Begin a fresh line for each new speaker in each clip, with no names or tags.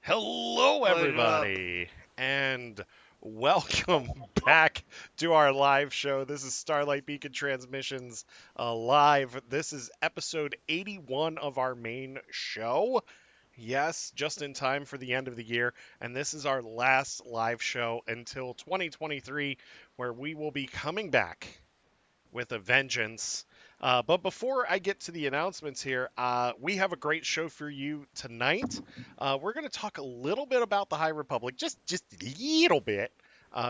Hello,
What up?
everybody, and welcome back to our live show. This is Starlight Beacon Transmissions live. This is episode 81 of our main show. Yes, just in time for the end of the year, and this is our last live show until 2023, where we will be coming back with a vengeance. But before I get to the announcements here, we have a great show for you tonight. We're going to talk a little bit about the High Republic, just a little bit,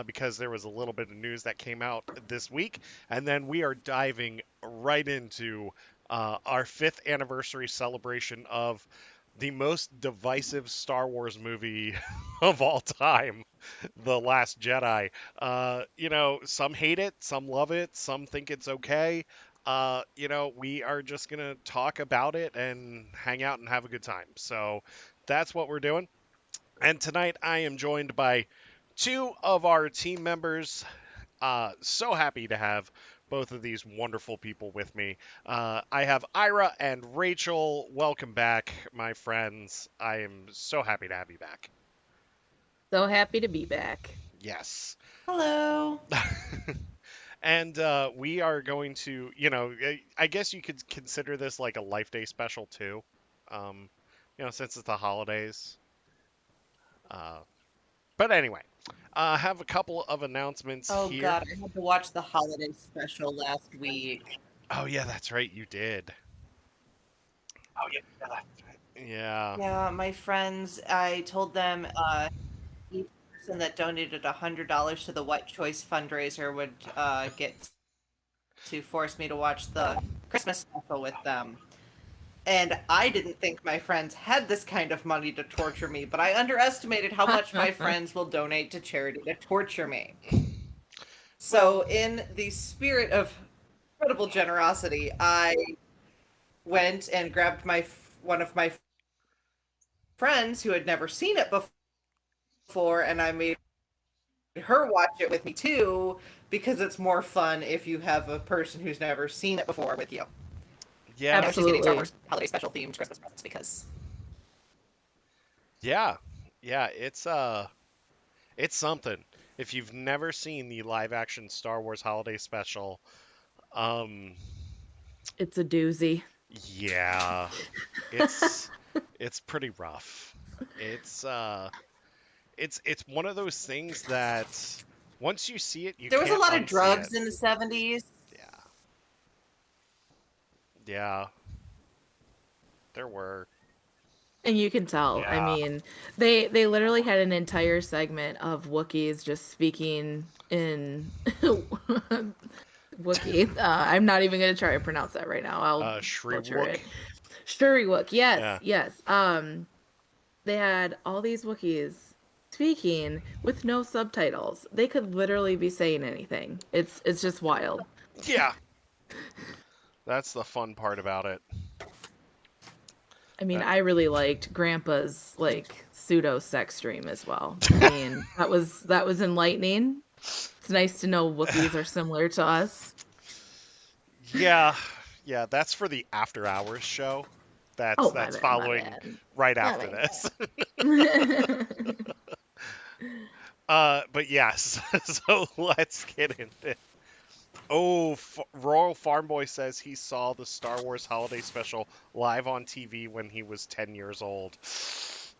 because there was a little bit of news that came out this week, and then we are diving right into our 5th anniversary celebration of the most divisive Star Wars movie of all time, The Last Jedi. Some hate it, some love it, some think it's okay. We are just going to talk about it and hang out and have a good time. So that's what we're doing. And tonight I am joined by two of our team members. So happy to have both of these wonderful people with me. I have Ira and Rachel. Welcome back, my friends. I am so happy to have you back.
So happy to be back.
Yes.
Hello.
And we are going to, I guess you could consider this like a Life Day special too. Since it's the holidays. Uh, but anyway, I have a couple of announcements
Oh
here.
god, I had to watch the holiday special last week.
Oh yeah, that's right, you did.
Oh yeah, that's right.
Yeah.
Yeah, my friends, I told them each person that donated $100 to the White Choice fundraiser would get to force me to watch the Christmas special with them. And I didn't think my friends had this kind of money to torture me, but I underestimated how much my friends will donate to charity to torture me.
Well,
So, in the spirit of incredible generosity, I went and grabbed one of my friends who had never seen it before, and I made her watch it with me too, because it's more fun if you have a person who's never seen it before with you.
yeah,
I know she's getting Star
Absolutely.
Wars holiday special themed Christmas presents because
yeah, yeah. It's something. If you've never seen the live action Star Wars holiday special, um,
It's a doozy.
yeah, it's it's pretty rough. It's uh, it's one of those things that once you see it, you
there was a
can't
lot of
unsee
drugs
it.
in the 70s.
Yeah, yeah, there were.
And you can tell. I
Yeah.
mean, they literally had an entire segment of Wookiees just speaking in Wookiee. I'm not even going to try to pronounce that right now. I'll butcher
Shriwook.
it. Shuriwook. Yes,
Yeah.
yes. They had all these Wookiees speaking with no subtitles. They could literally be saying anything. It's just wild.
Yeah. That's the fun part about it.
I mean,
That
I really liked Grandpa's like pseudo sex dream as well. I mean, that was enlightening. It's nice to know Wookiees are similar to us.
yeah. Yeah, that's for the after hours show. That's
Oh, my
that's
bad, my
following
bad.
right
My
after this.
bad.
But yes. So let's get into it. Oh, Royal Farm Boy says he saw the Star Wars holiday special live on TV when he was 10 years old.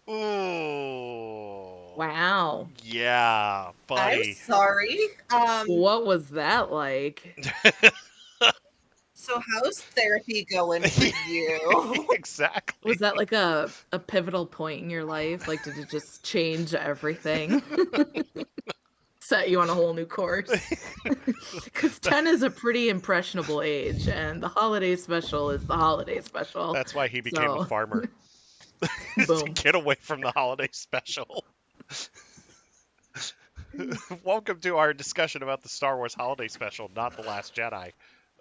Ooh.
Wow.
Yeah,
I'm
buddy.
sorry.
What was that like?
So how's therapy going for you?
Exactly.
Was that like a pivotal point in your life? Like, did it just change everything? Set you on a whole new course? Because 10 is a pretty impressionable age, and the holiday special is the holiday special.
That's why he became a
So,
farmer. To
boom.
get away from the holiday special. Welcome to our discussion about the Star Wars holiday special, not The Last Jedi.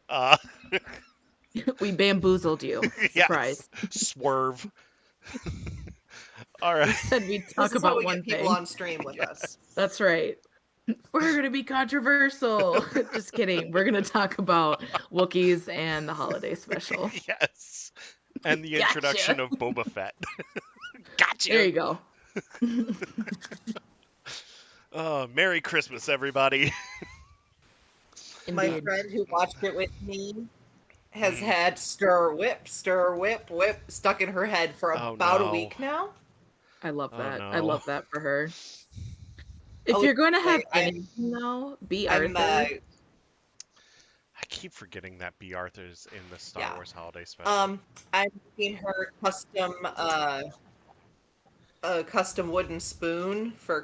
Uh,
We bamboozled you. Surprise.
yes, swerve. All
We
right.
said we'd
This
talk
is how
about
we
one
get people
thing.
on stream with us.
That's right. We're going to be controversial. Just kidding. We're going to talk about Wookiees and the holiday special.
Yes. And the
Gotcha.
introduction of Boba Fett.
There
Gotcha.
you go.
Merry Christmas, everybody.
My
Indeed.
friend who watched it with me has
Mm.
had stir, whip, whip stuck in her head for
Oh
about a
no.
week now.
I love
Oh
that. I
no.
love that for her. If
Oh,
you're going to have
wait,
anything, though, be
I'm
Arthur.
I keep forgetting that B. Arthur's in the Star
yeah.
Wars Holiday Special.
I'm making her a custom wooden spoon for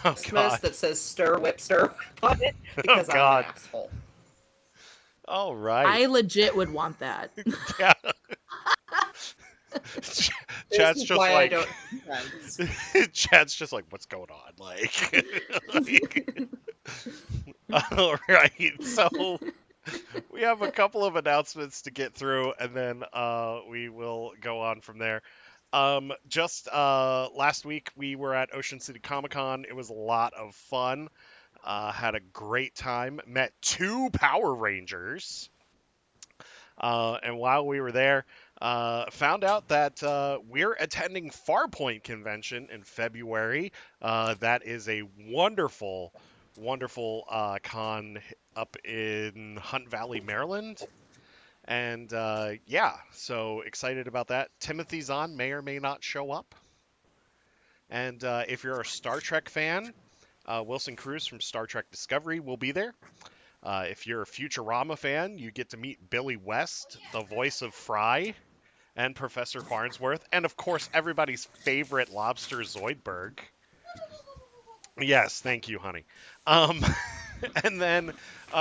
Oh
Christmas
God.
that says stir, whip on it
Oh
because I'm an
God.
asshole.
All right.
I legit would want that.
Yeah.
This
Chat's
is
just
why I
like
don't have friends.
Chat's just like, what's going on? Like, all right. So we have a couple of announcements to get through, and then we will go on from there. Just last week we were at Ocean City Comic Con. It was a lot of fun. Had a great time. Met two Power Rangers. And while we were there, found out that we're attending Farpoint Convention in February. That is a wonderful, wonderful con up in Hunt Valley, Maryland. And yeah, so excited about that. Timothy's on, may or may not show up. And if you're a Star Trek fan, Wilson Cruz from Star Trek Discovery will be there. If you're a Futurama fan, you get to meet Billy West, the voice of Fry, and Professor Farnsworth, and of course, everybody's favorite lobster Zoidberg. Yes, thank you, honey. Um, and then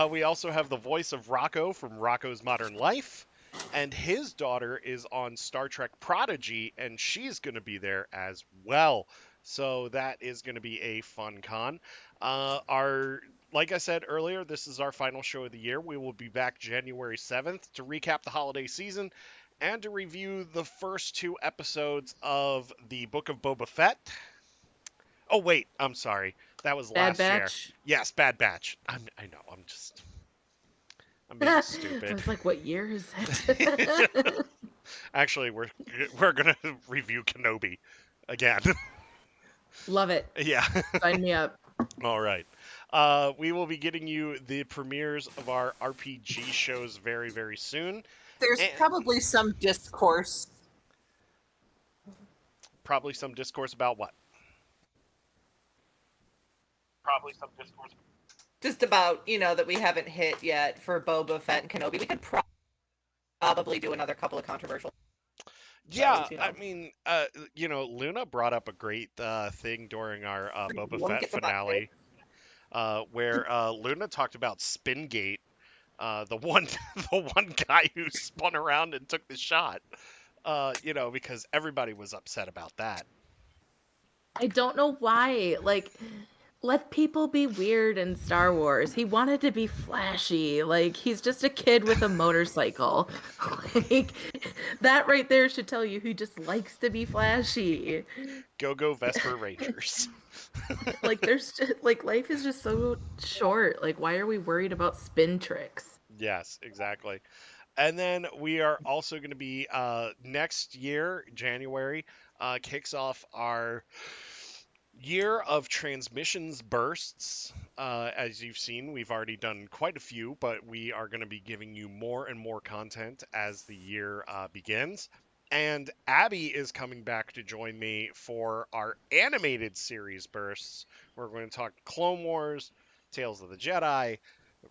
we also have the voice of Rocco from Rocco's Modern Life, and his daughter is on Star Trek Prodigy, and she's going to be there as well. So that is going to be a fun con. Our Like I said earlier, this is our final show of the year. We will be back January 7th to recap the holiday season and to review the first two episodes of the Book of Boba Fett. Oh wait, I'm sorry. That was
Bad
last year.
Batch.
Yes, Bad Batch. I know. I'm being
I
stupid.
was like, what year is it?
Actually, we're gonna review Kenobi again.
Love it.
Yeah.
Sign me up.
All right. We will be getting you the premieres of our RPG shows very, very soon.
There's
And
probably some discourse.
probably some discourse about what?
Probably some discourse.
Just about, that we haven't hit yet for Boba Fett and Kenobi. We could probably do another couple of controversial
Yeah,
shows.
I mean, Luna brought up a great thing during our Boba
We'll
Fett
get to that
finale, where Luna talked about Spingate, the one the one guy who spun around and took the shot. Because everybody was upset about that.
I don't know why. Like, let people be weird in Star Wars. He wanted to be flashy. Like, he's just a kid with a motorcycle. Like, that right there should tell you he just likes to be flashy.
Go Vesper Rangers.
Like, there's just, like, life is just so short. Like, why are we worried about spin tricks?
Yes, exactly. And then we are also going to be next year, January, kicks off our year of transmissions bursts. As you've seen, we've already done quite a few, but we are going to be giving you more and more content as the year begins. And Abby is coming back to join me for our animated series bursts. We're going to talk Clone Wars, Tales of the Jedi,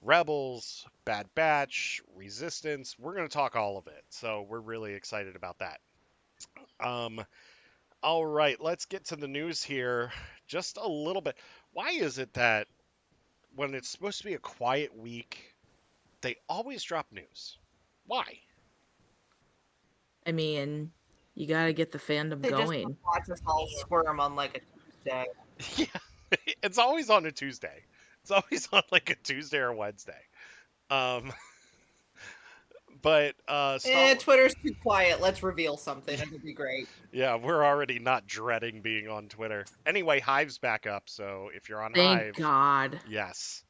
Rebels, Bad Batch, Resistance. We're going to talk all of it. So we're really excited about that. All right, let's get to the news here just a little bit. Why is it that when it's supposed to be a quiet week, they always drop news? Why?
I mean, you gotta get the fandom
They just
going.
watch us all squirm on like a Tuesday.
Yeah, it's always on a Tuesday. It's always on like a Tuesday or Wednesday. Um, but
Twitter's too quiet. Let's reveal something. It'll be great.
Yeah, we're already not dreading being on Twitter. Anyway, Hive's back up, so if you're on
Thank
Hive,
God.
yes.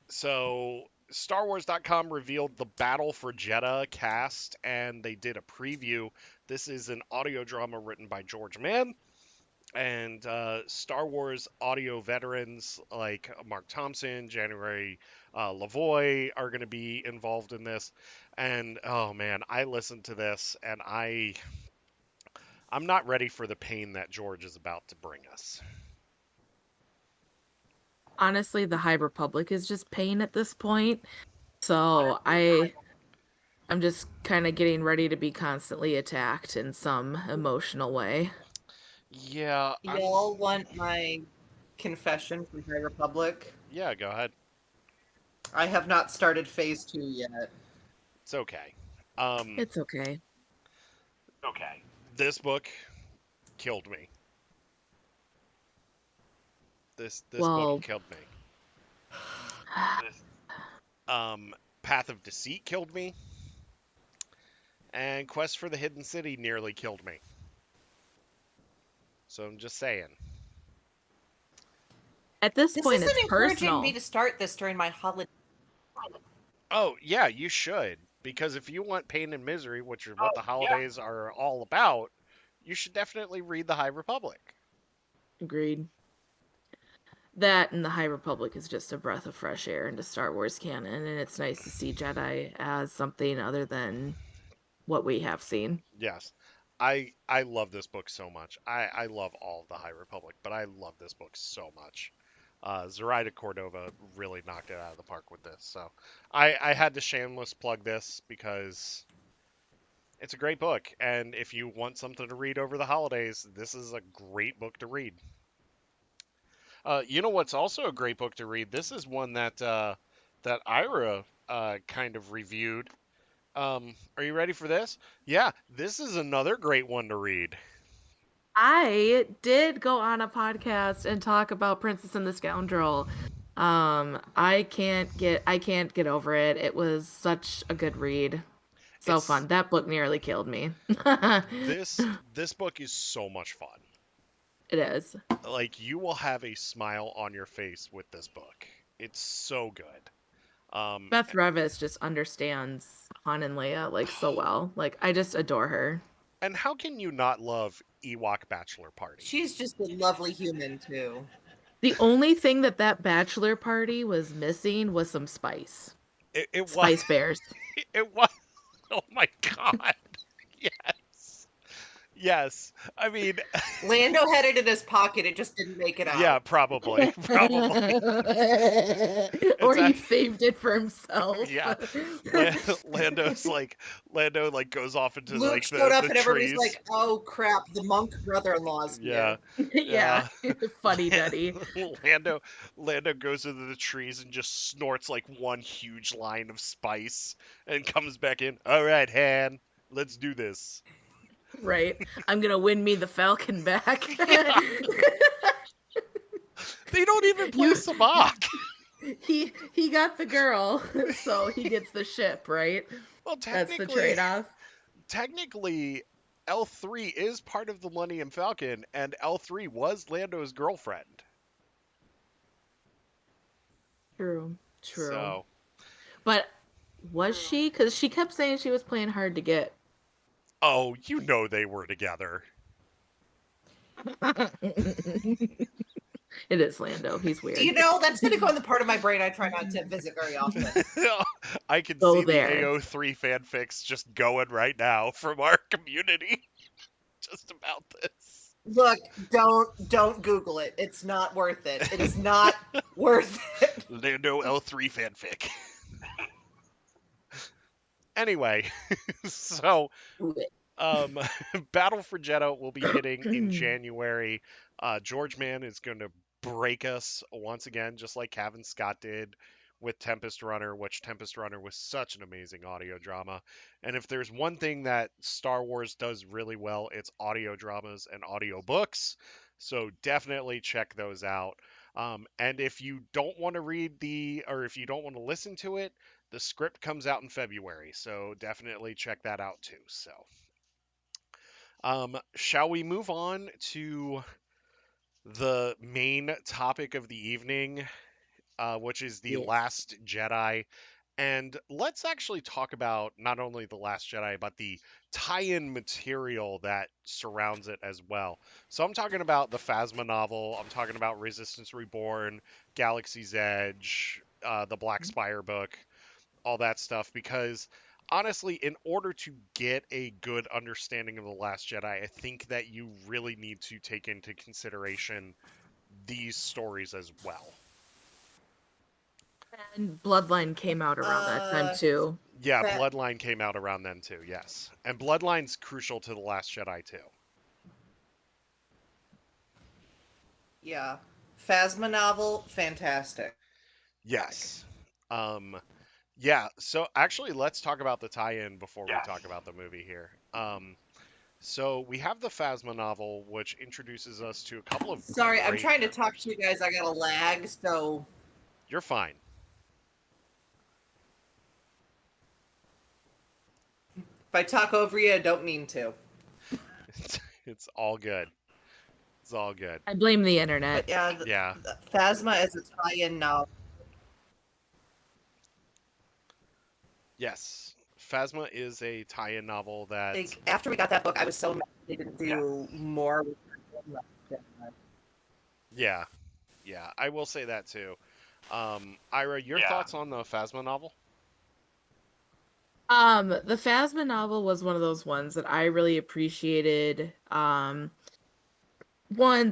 So StarWars.com revealed the Battle for Jeddah cast, and they did a preview. This is an audio drama written by George Mann, and Star Wars audio veterans like Mark Thompson, January Lavoie are going to be involved in this. And oh man, I listened to this, and I'm not ready for the pain that George is about to bring us.
Honestly, the High Republic is just pain at this point. So I'm just kind of getting ready to be constantly attacked in some emotional way.
Yeah,
Y'all want my confession from High Republic?
yeah, go ahead.
I have not started phase 2 yet.
It's okay. Um,
It's okay.
Okay.
this book killed me. This book
Well,
killed me.
This
Path of Deceit killed me, and Quest for the Hidden City nearly killed me. So I'm just saying.
at this
This
point,
isn't
it's
encouraging me
personal.
to start this during my holiday.
Oh yeah, you should, because if you want pain and misery, which is what
oh
the
yeah.
holidays are all about, you should definitely read the High Republic.
Agreed. That and the High Republic is just a breath of fresh air into Star Wars canon, and it's nice to see Jedi as something other than what we have seen.
Yes. I love this book so much. I love all of the High Republic, but I love this book so much. Zoraida Cordova really knocked it out of the park with this. So I had to shameless plug this because it's a great book. And if you want something to read over the holidays, this is a great book to read. You know what's also a great book to read? This is one that Ira kind of reviewed. Are you ready for this? Yeah, this is another great one to read.
I did go on a podcast and talk about Princess and the Scoundrel. I can't get over it. It was such a good read. So
It's
fun. That book nearly killed me.
this book is so much fun.
It is.
Like you will have a smile on your face with this book. It's so good. Um,
Beth Revis just understands Han and Leia like so well. Like I just adore her.
and how can you not love Ewok Bachelor Party?
She's just a lovely human, too.
The only thing that bachelor party was missing was some spice.
It was
Spice bears.
it was. Oh my god. Yes. Yes. I mean,
Lando had it in his pocket, it just didn't make it out.
yeah, probably. Probably.
Or
It's
he
act-
saved it for himself.
yeah. Lando like goes off into
Luke
like
showed up
the
and everybody's
trees.
like, oh crap, the monk brother-in-law's
Yeah.
here.
Yeah. Funny Duddy.
Lando goes into the trees and just snorts like one huge line of spice and comes back in. All right, Han, let's do this.
Right. I'm gonna win me the Falcon back.
They don't even play
You-
Sabak.
he got the girl, so he gets the ship, right?
Well,
That's the trade-off.
technically, L3 is part of the Millennium Falcon, and L3 was Lando's girlfriend.
True. True.
So,
But was she? Because she kept saying she was playing hard to get.
oh, you know they were together.
It is Lando. He's weird.
You know, that's going to go in the part of my brain I try not to visit very often.
I can
Go
see the
there.
AO3 fanfics just going right now from our community just about this.
Look, don't Google it. It's not worth it. It is not worth it.
Lando L3 fanfic. Anyway, so Battle for Jeddah will be hitting in January. George Mann is going to break us once again, just like Cavan Scott did with Tempest Runner, which Tempest Runner was such an amazing audio drama. And if there's one thing that Star Wars does really well, it's audio dramas and audio books. So definitely check those out. And if you don't want to or if you don't want to listen to it, the script comes out in February. So definitely check that out too. So, shall we move on to the main topic of the evening, which is The
Yes.
Last Jedi And let's actually talk about not only The Last Jedi, but the tie in material that surrounds it as well. So I'm talking about the Phasma novel, I'm talking about Resistance Reborn, Galaxy's Edge, the Black Spire book, all that stuff, because honestly, in order to get a good understanding of The Last Jedi, I think that you really need to take into consideration these stories as well.
And Bloodline came out around that time
Uh,
too.
Yeah,
that
Bloodline came out around then too, yes. And Bloodline's crucial to The Last Jedi too.
yeah, Phasma novel, fantastic.
Yes. Um yeah, so actually let's talk about the tie-in before we
Yes.
talk about the movie here. So we have the Phasma novel, which introduces us to a couple of
Sorry, I'm
great.
trying to talk to you guys. I got a lag, so
You're fine.
if I talk over you, I don't mean to.
It's all good. It's all good.
I blame the internet.
But yeah,
Yeah.
the Phasma is a tie-in novel.
Yes. Phasma is a tie-in novel that.
Like after we got that book, I was so mad they didn't do more.
Yeah. Yeah, I will say that too. Ira, your
Yeah.
thoughts on the Phasma novel?
The Phasma novel was one of those ones that I really appreciated. One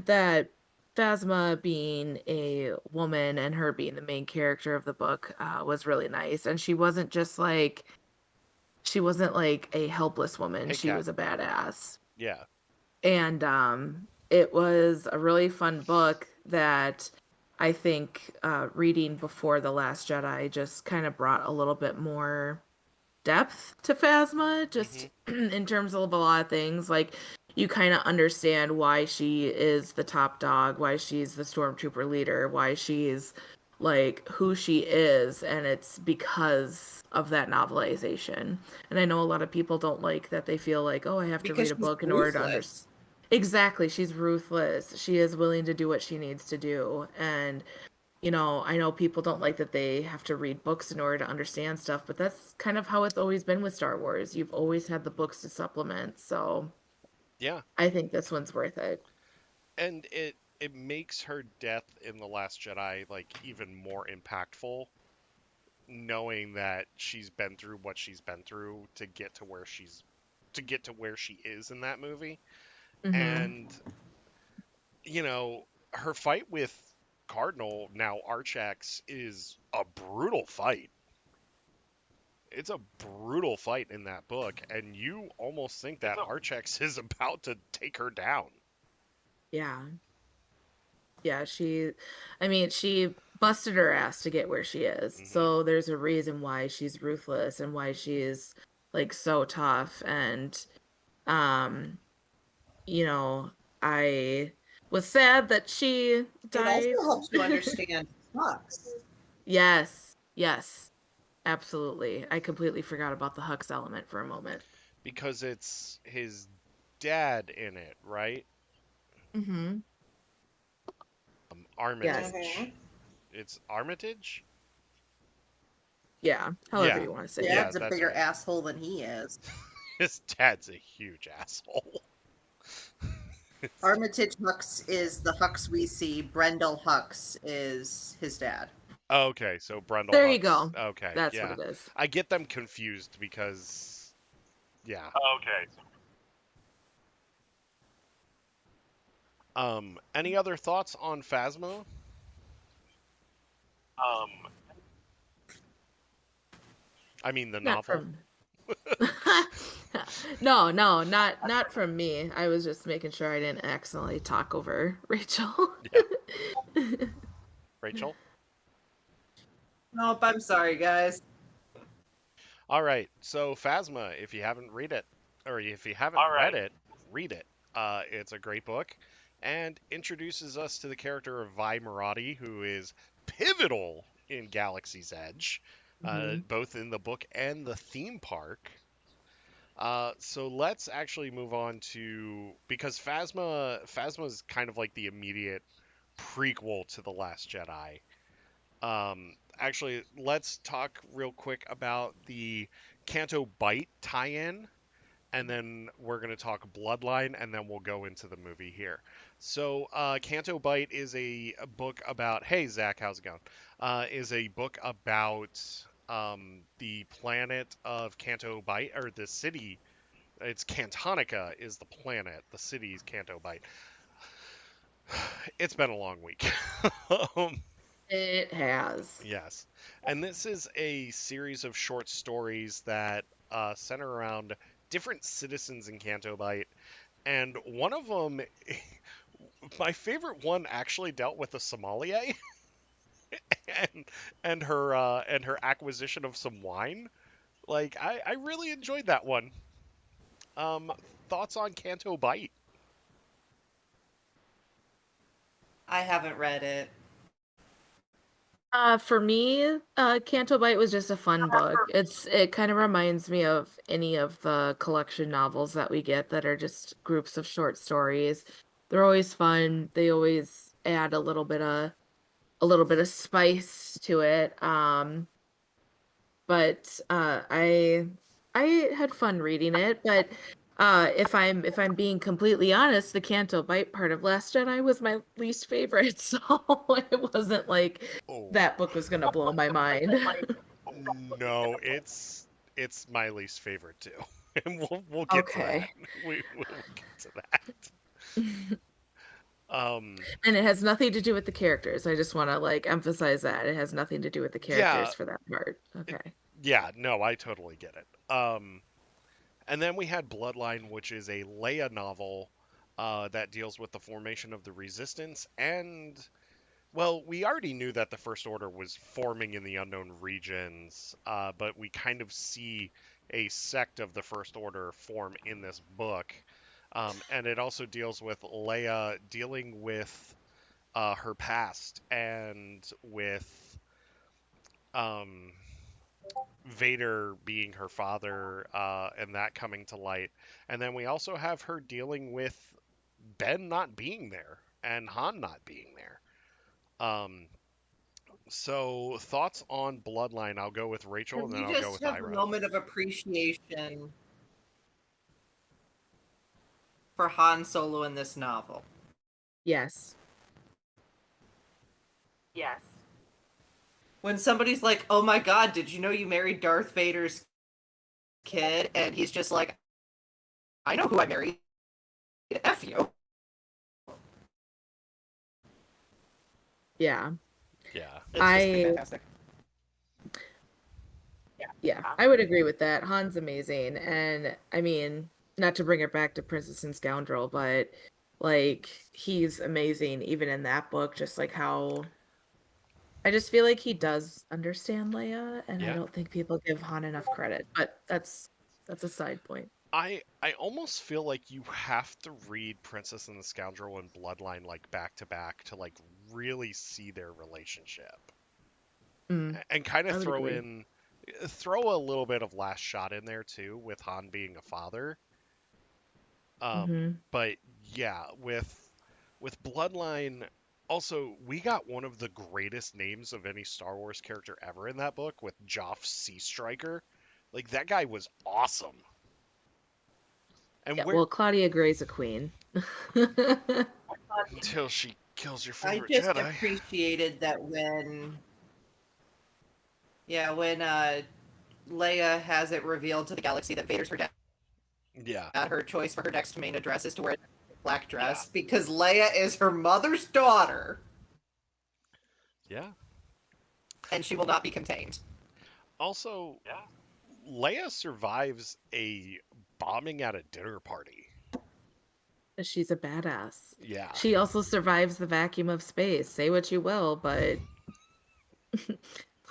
that Phasma being a woman and her being the main character of the book was really nice. And she wasn't like a helpless woman.
Hey,
She
Kat.
was a badass.
Yeah.
And it was a really fun book that I think reading before The Last Jedi just kind of brought a little bit more depth to Phasma, just in terms of a lot of things. Like, you kind of understand why she is the top dog, why she's the stormtrooper leader, why she's like who she is, and it's because of that novelization. And I know a lot of people don't like that. They feel like, oh, I have to
Because
read a
she's
book in order to understand.
ruthless.
Exactly, she's ruthless. She is willing to do what she needs to do, and I know people don't like that they have to read books in order to understand stuff, but that's kind of how it's always been with Star Wars. You've always had the books to supplement, so
Yeah.
I think this one's worth it.
And it makes her death in The Last Jedi like even more impactful, knowing that she's been through what she's been through to get to where she is in that movie.
Mm-hmm.
And her fight with Cardinal, now Archax, is a brutal fight. It's a brutal fight in that book, and you almost think that Archax is about to take her down.
Yeah. Yeah, she busted her ass to get where she is.
Hmm.
So there's a reason why she's ruthless and why she's like so tough. And um, you know, I was sad that she
It also
died.
helps you understand Hux.
Yes, yes, absolutely. I completely forgot about the Hux element for a moment.
Because it's his dad in it, right?
Mm-hmm. Yes.
Armitage. It's Armitage?
Yeah, however
Yeah.
you want to say it.
Yeah,
Dad's a
that's
bigger
right.
asshole than he is.
His dad's a huge asshole.
Armitage Hux is the Hux we see. Brendel Hux is his dad.
Okay, so Brundle
There you
Hux.
go.
Okay,
That's what
yeah.
it is.
I get them confused because, yeah.
Okay.
Any other thoughts on Phasma?
Um,
I mean, the
Not
novel.
from No, not from me. I was just making sure I didn't accidentally talk over Rachel.
Yeah. Rachel?
Nope, I'm sorry, guys.
All right, so Phasma, if you haven't read it, or if you haven't
All
read
right.
it, read it. It's a great book and introduces us to the character of Vi Marati, who is pivotal in Galaxy's Edge,
Mhm.
both in the book and the theme park. So let's actually move on to, because Phasma is kind of like the immediate prequel to The Last Jedi. actually, let's talk real quick about the Canto Bite tie-in, and then we're going to talk Bloodline, and then we'll go into the movie here. So, Canto Bite is a book about. Hey, Zach, how's it going? Is a book about the planet of Canto Bite, or the city. It's Cantonica is the planet. The city's Canto Bite. It's been a long week. um,
It has.
yes, and this is a series of short stories that center around different citizens in Canto Bite, and one of them, my favorite one, actually dealt with a sommelier and and her acquisition of some wine. Like I really enjoyed that one. Um, Thoughts on Canto Bite?
I haven't read it.
For me, Canto Bite was just a fun book. It kind of reminds me of any of the collection novels that we get that are just groups of short stories. They're always fun. They always add a little bit of spice to it. But I had fun reading it, but if I'm being completely honest, the Canto Bite part of Last Jedi was my least favorite, so it wasn't like
Oh
that book was gonna blow my mind.
no, it's my least favorite too, and we'll get to that.
Okay.
We'll get to that. Um,
And it has nothing to do with the characters. I just want to like emphasize that it has nothing to do with the
yeah,
characters for that part.
it-
Okay.
yeah, no, I totally get it. And then we had Bloodline, which is a Leia novel that deals with the formation of the Resistance. And, well, we already knew that the First Order was forming in the unknown regions, but we kind of see a sect of the First Order form in this book. And it also deals with Leia dealing with her past and with um, Vader being her father, and that coming to light. And then we also have her dealing with Ben not being there and Han not being there. Um, so thoughts on Bloodline? I'll go with Rachel,
Can
and then
we
I'll go
just
with
have a
Ira.
moment of appreciation for Han Solo in this novel?
Yes.
Yes. When somebody's like, "Oh my God, did you know you married Darth Vader's kid?" and he's just like, "I know who I married. F you."
Yeah.
Yeah,
It's just
I
fantastic.
Yeah, I would agree with that. Han's amazing. And I mean, not to bring it back to Princess and Scoundrel, but like he's amazing even in that book, just like how I just feel like he does understand Leia, and I
yeah.
don't think people give Han enough credit. But that's a side point.
I almost feel like you have to read Princess and the Scoundrel and Bloodline like back to back to like really see their relationship.
Mm,
And kind of
I would agree.
throw a little bit of Last Shot in there too with Han being a father.
Hmm.
But yeah, with Bloodline, also we got one of the greatest names of any Star Wars character ever in that book with Joff Sea Striker. Like that guy was awesome. And
Yeah,
where
well, Claudia Gray's a queen.
until she kills your
I
favorite
just
Jedi.
appreciated that when Leia has it revealed to the galaxy that Vader's her dad,
Yeah,
her choice for her next main address is to wear a black dress
Yeah.
because Leia is her mother's daughter
yeah.
and she will not be contained.
Also,
Yeah.
Leia survives a bombing at a dinner party.
She's a badass.
Yeah,
She also survives the vacuum of space. Say what you will, but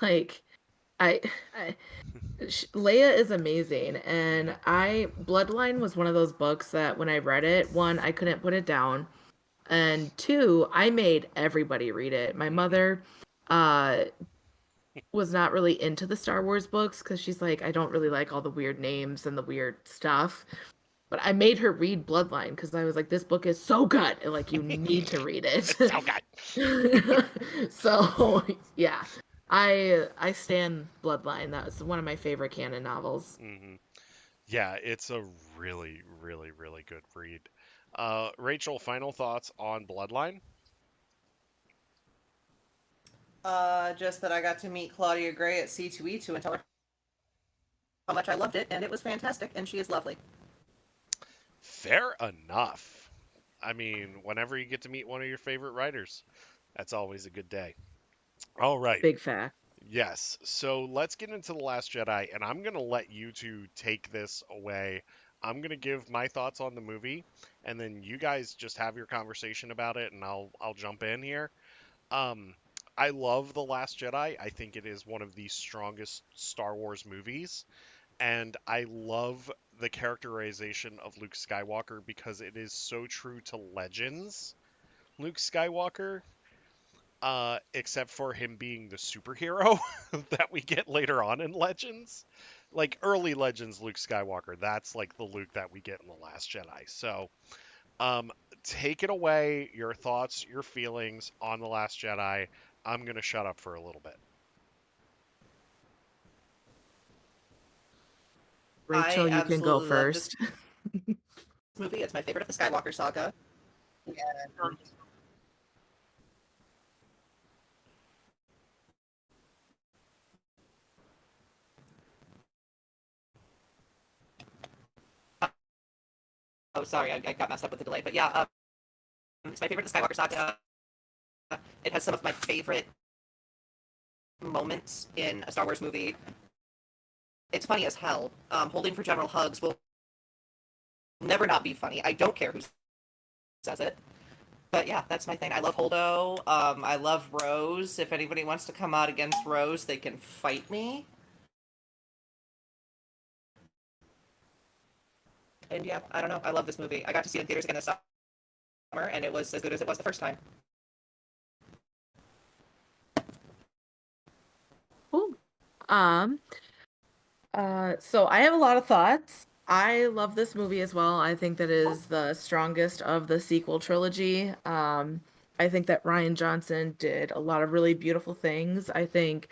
like I, I Leia is amazing, and
mhm,
I Bloodline was one of those books that when I read it, one, I couldn't put it down, and two, I made everybody read it. My
mhm.
mother uh was not really into the Star Wars books because she's like, I don't really like all the weird names and the weird stuff. But I made her read Bloodline because I was like, this book is so good. And like, you need to read it.
It's so good.
So, yeah. I stand Bloodline. That was one of my favorite canon novels.
Yeah, it's a really, really, really good read. Rachel, final thoughts on Bloodline?
Just that I got to meet Claudia Gray at C2E2 and tell her how much I loved it, and it was fantastic, and she is lovely.
Fair enough. I mean, whenever you get to meet one of your favorite writers, that's always a good day. All right.
Big fact.
Yes. So let's get into The Last Jedi, and I'm going to let you two take this away. I'm going to give my thoughts on the movie, and then you guys just have your conversation about it, and I'll jump in here. Um, I love The Last Jedi. I think it is one of the strongest Star Wars movies, and I love the characterization of Luke Skywalker because it is so true to Legends Luke Skywalker, except for him being the superhero that we get later on in Legends. Like early Legends Luke Skywalker, that's like the Luke that we get in The Last Jedi. So, um, take it away, your thoughts, your feelings on The Last Jedi. I'm going to shut up for a little bit.
Rachel,
I
you can go
absolutely love this
first.
movie. It's my favorite of the Skywalker saga. And, oh, sorry, I got messed up with the delay. But yeah, it's my favorite of the Skywalker saga. It has some of my favorite moments in a Star Wars movie. It's funny as hell. Holding for General Hugs will never not be funny. I don't care who says it. But yeah, that's my thing. I love Holdo. I love Rose. If anybody wants to come out against Rose, they can fight me. And yeah, I don't know. I love this movie. I got to see it in theaters again this summer, and it was as good as it was the first time.
Cool. Um, so I have a lot of thoughts. I love this movie as well. I think that is the strongest of the sequel trilogy. I think that Rian Johnson did a lot of really beautiful things. I think,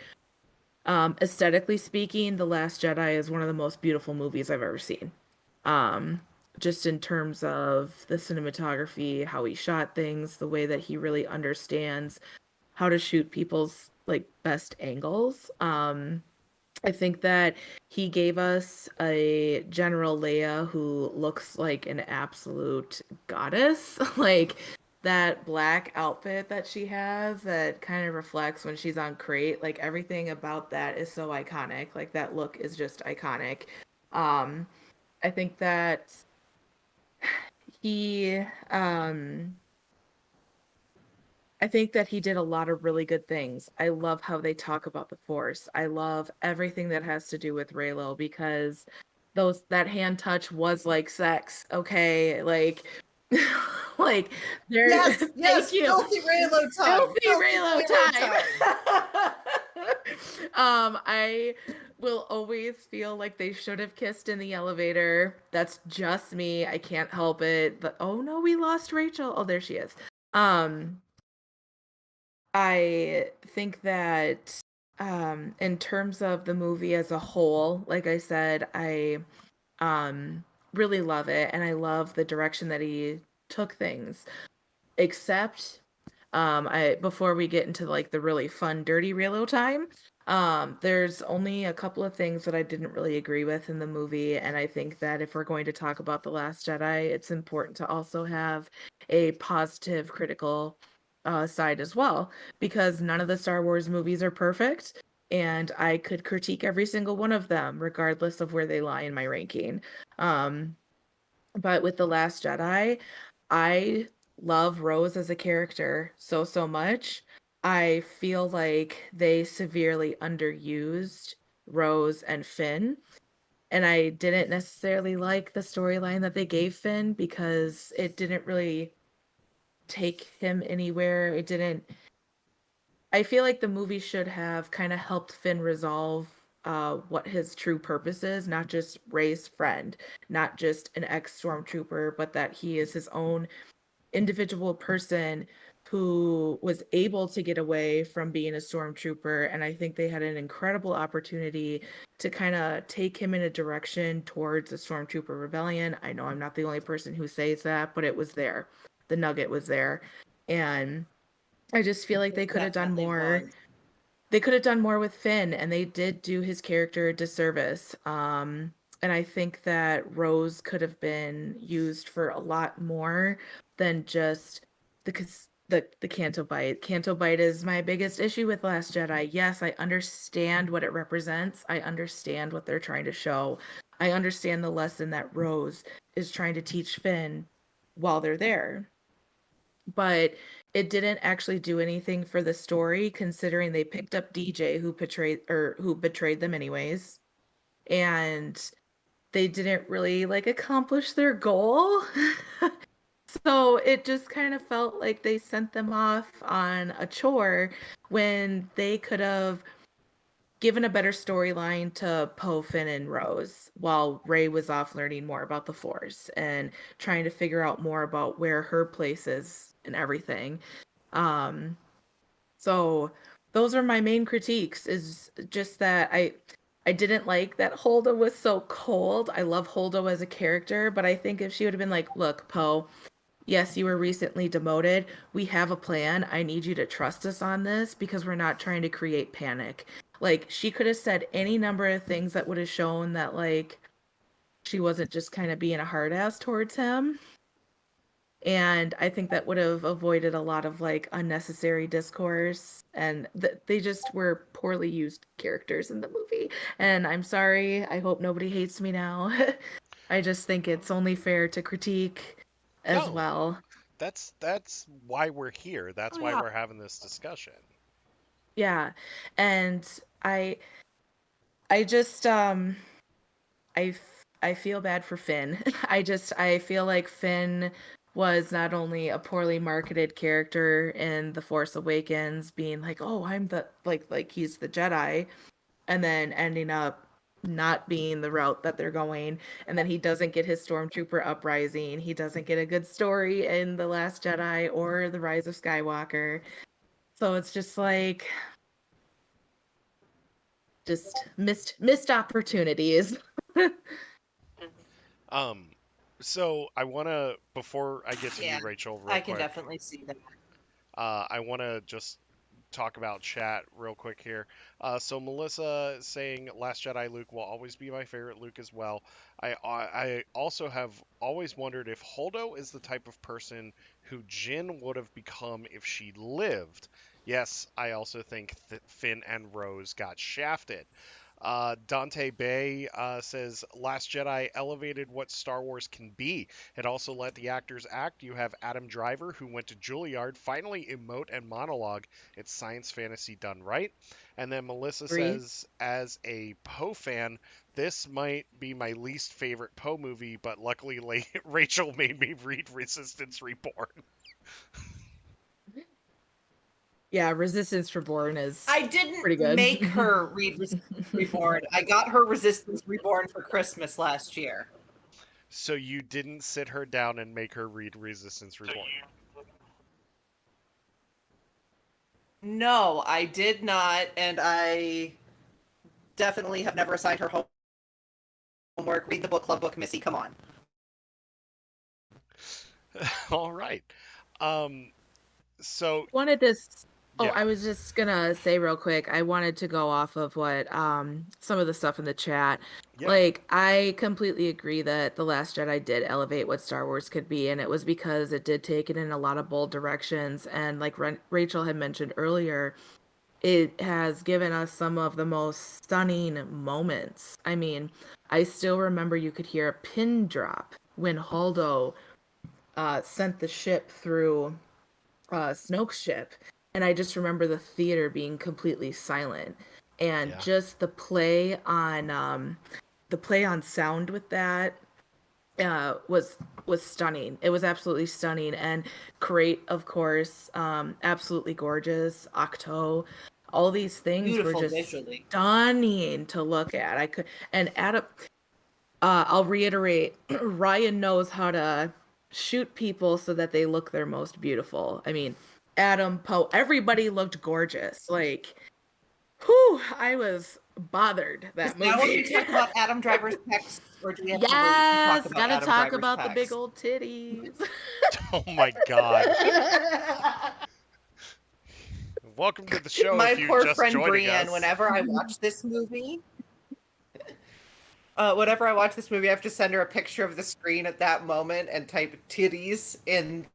aesthetically speaking, The Last Jedi is one of the most beautiful movies I've ever seen. Um, just in terms of the cinematography, how he shot things, the way that he really understands how to shoot people's like best angles. I think that he gave us a General Leia who looks like an absolute goddess. Like that black outfit that she has that kind of reflects when she's on crate. Like everything about that is so iconic. Like that look is just iconic. Um, I think that he um I think that he did a lot of really good things. I love how they talk about the Force. I love everything that has to do with Raylo because that hand touch was like sex. Okay, like like there.
Yes,
Thank
yes,
you.
filthy Raylo time.
Filthy Raylo time. I will always feel like they should have kissed in the elevator. That's just me. I can't help it. But oh no, we lost Rachel. Oh, there she is. Um, I think that in terms of the movie as a whole, like I said, I um really love it and I love the direction that he took things. Except I before we get into like the really fun dirty realo time, there's only a couple of things that I didn't really agree with in the movie, and I think that if we're going to talk about The Last Jedi, it's important to also have a positive critical side as well, because none of the Star Wars movies are perfect, and I could critique every single one of them regardless of where they lie in my ranking. Um, but with The Last Jedi, I love Rose as a character so much. I feel like they severely underused Rose and Finn. And I didn't necessarily like the storyline that they gave Finn because it didn't really take him anywhere. It didn't. I feel like the movie should have kind of helped Finn resolve what his true purpose is, not just Rey's friend, not just an ex-stormtrooper, but that he is his own individual person who was able to get away from being a stormtrooper, and I think they had an incredible opportunity to kind of take him in a direction towards a stormtrooper rebellion. I know I'm not the only person who says that, but it was there. The nugget was there. And I just feel like they could have done
Definitely
more.
was.
They could have done more with Finn, and they did do his character a disservice. And I think that Rose could have been used for a lot more than just the Canto Bite. Canto Bite is my biggest issue with Last Jedi. Yes, I understand what it represents. I understand what they're trying to show. I understand the lesson that Rose is trying to teach Finn while they're there, but it didn't actually do anything for the story considering they picked up DJ who betrayed them anyways, and they didn't really like accomplish their goal. So it just kind of felt like they sent them off on a chore when they could have given a better storyline to Poe, Finn, and Rose while Rey was off learning more about the Force and trying to figure out more about where her place is and everything. Um, so those are my main critiques, is just that I didn't like that Holdo was so cold. I love Holdo as a character, but I think if she would have been like, look, Poe, yes, you were recently demoted. We have a plan. I need you to trust us on this because we're not trying to create panic. Like, she could have said any number of things that would have shown that, like, she wasn't just kind of being a hard ass towards him. And I think that would have avoided a lot of, like, unnecessary discourse. And they just were poorly used characters in the movie. And I'm sorry. I hope nobody hates me now. I just think it's only fair to critique as
No,
well.
that's why we're here. That's
Oh
why
yeah.
we're having this discussion.
Yeah. And I just I feel bad for Finn. I feel like Finn was not only a poorly marketed character in The Force Awakens, being like, "Oh, I'm the like he's the Jedi," and then ending up not being the route that they're going, and then he doesn't get his stormtrooper uprising. He doesn't get a good story in The Last Jedi or The Rise of Skywalker. So it's just like just missed opportunities.
Um, so I want to, before I get to you,
Yeah,
Rachel, real
I can
quick,
definitely see that.
I want to just talk about chat real quick here. So Melissa is saying Last Jedi Luke will always be my favorite Luke as well. I also have always wondered if Holdo is the type of person who Jin would have become if she lived. Yes, I also think that Finn and Rose got shafted. Dante Bay says Last Jedi elevated what Star Wars can be. It also let the actors act. You have Adam Driver, who went to Juilliard, finally emote and monologue. It's science fantasy done right. And then Melissa
Agree.
says, as a Poe fan, this might be my least favorite Poe movie, but luckily Rachel made me read Resistance Reborn.
Yeah, Resistance Reborn is
I didn't
pretty
make
good.
her read Resistance Reborn. I got her Resistance Reborn for Christmas last year.
So you didn't sit her down and make her read Resistance
So
Reborn.
No, I did not, and I definitely have never assigned her homework. Read the book, club book, Missy. Come on.
All right. Um, so
Wanted to Oh,
yeah,
I was just gonna say real quick, I wanted to go off of what some of the stuff in the chat.
yeah.
Like, I completely agree that The Last Jedi did elevate what Star Wars could be, and it was because it did take it in a lot of bold directions. And like Rachel had mentioned earlier, it has given us some of the most stunning moments. I mean, I still remember you could hear a pin drop when Holdo sent the ship through Snoke's ship, and I just remember the theater being completely silent, and
Yeah.
just the play on sound with that was stunning. It was absolutely stunning, and Crate, of course, absolutely gorgeous. Octo, all these things were
Beautiful
just
visually.
stunning to look at. I could and Adam I'll reiterate, Ryan knows how to shoot people so that they look their most beautiful. I mean, Adam Poe. Everybody looked gorgeous. Like, whew, I was bothered that
Now when we
movie.
talk about Adam Driver's pecs, or do we have to wait to
Yes,
talk about
gotta
Adam
talk
Driver's
about the big
pecs?
old titties.
Oh my God. Welcome to the show
My
if you
poor
just
friend
joining
Brienne,
us.
whenever I watch this movie, I have to send her a picture of the screen at that moment and type titties in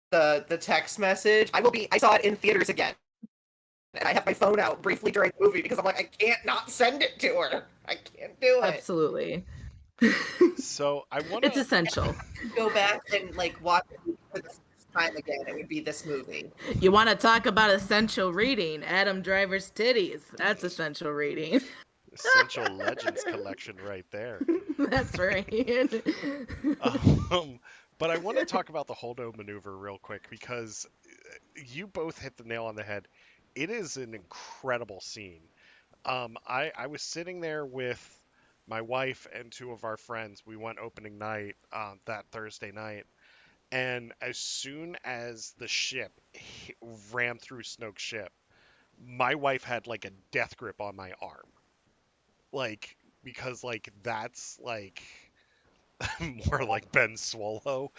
the text message. I saw it in theaters again. And I have my phone out briefly during the movie because I'm like, I can't not send it to her. I can't do it.
Absolutely.
So I want
It's
to
essential.
Go back and like watch it for the first time again. It would be this movie.
You want to talk about essential reading? Adam Driver's titties. That's essential reading.
Essential Legends collection right there.
That's right.
But I want to talk about the Holdo maneuver real quick because you both hit the nail on the head. It is an incredible scene. I was sitting there with my wife and two of our friends. We went opening night that Thursday night, and as soon as the ship ran through Snoke's ship, my wife had like a death grip on my arm, like because like that's like more like Ben Swallow.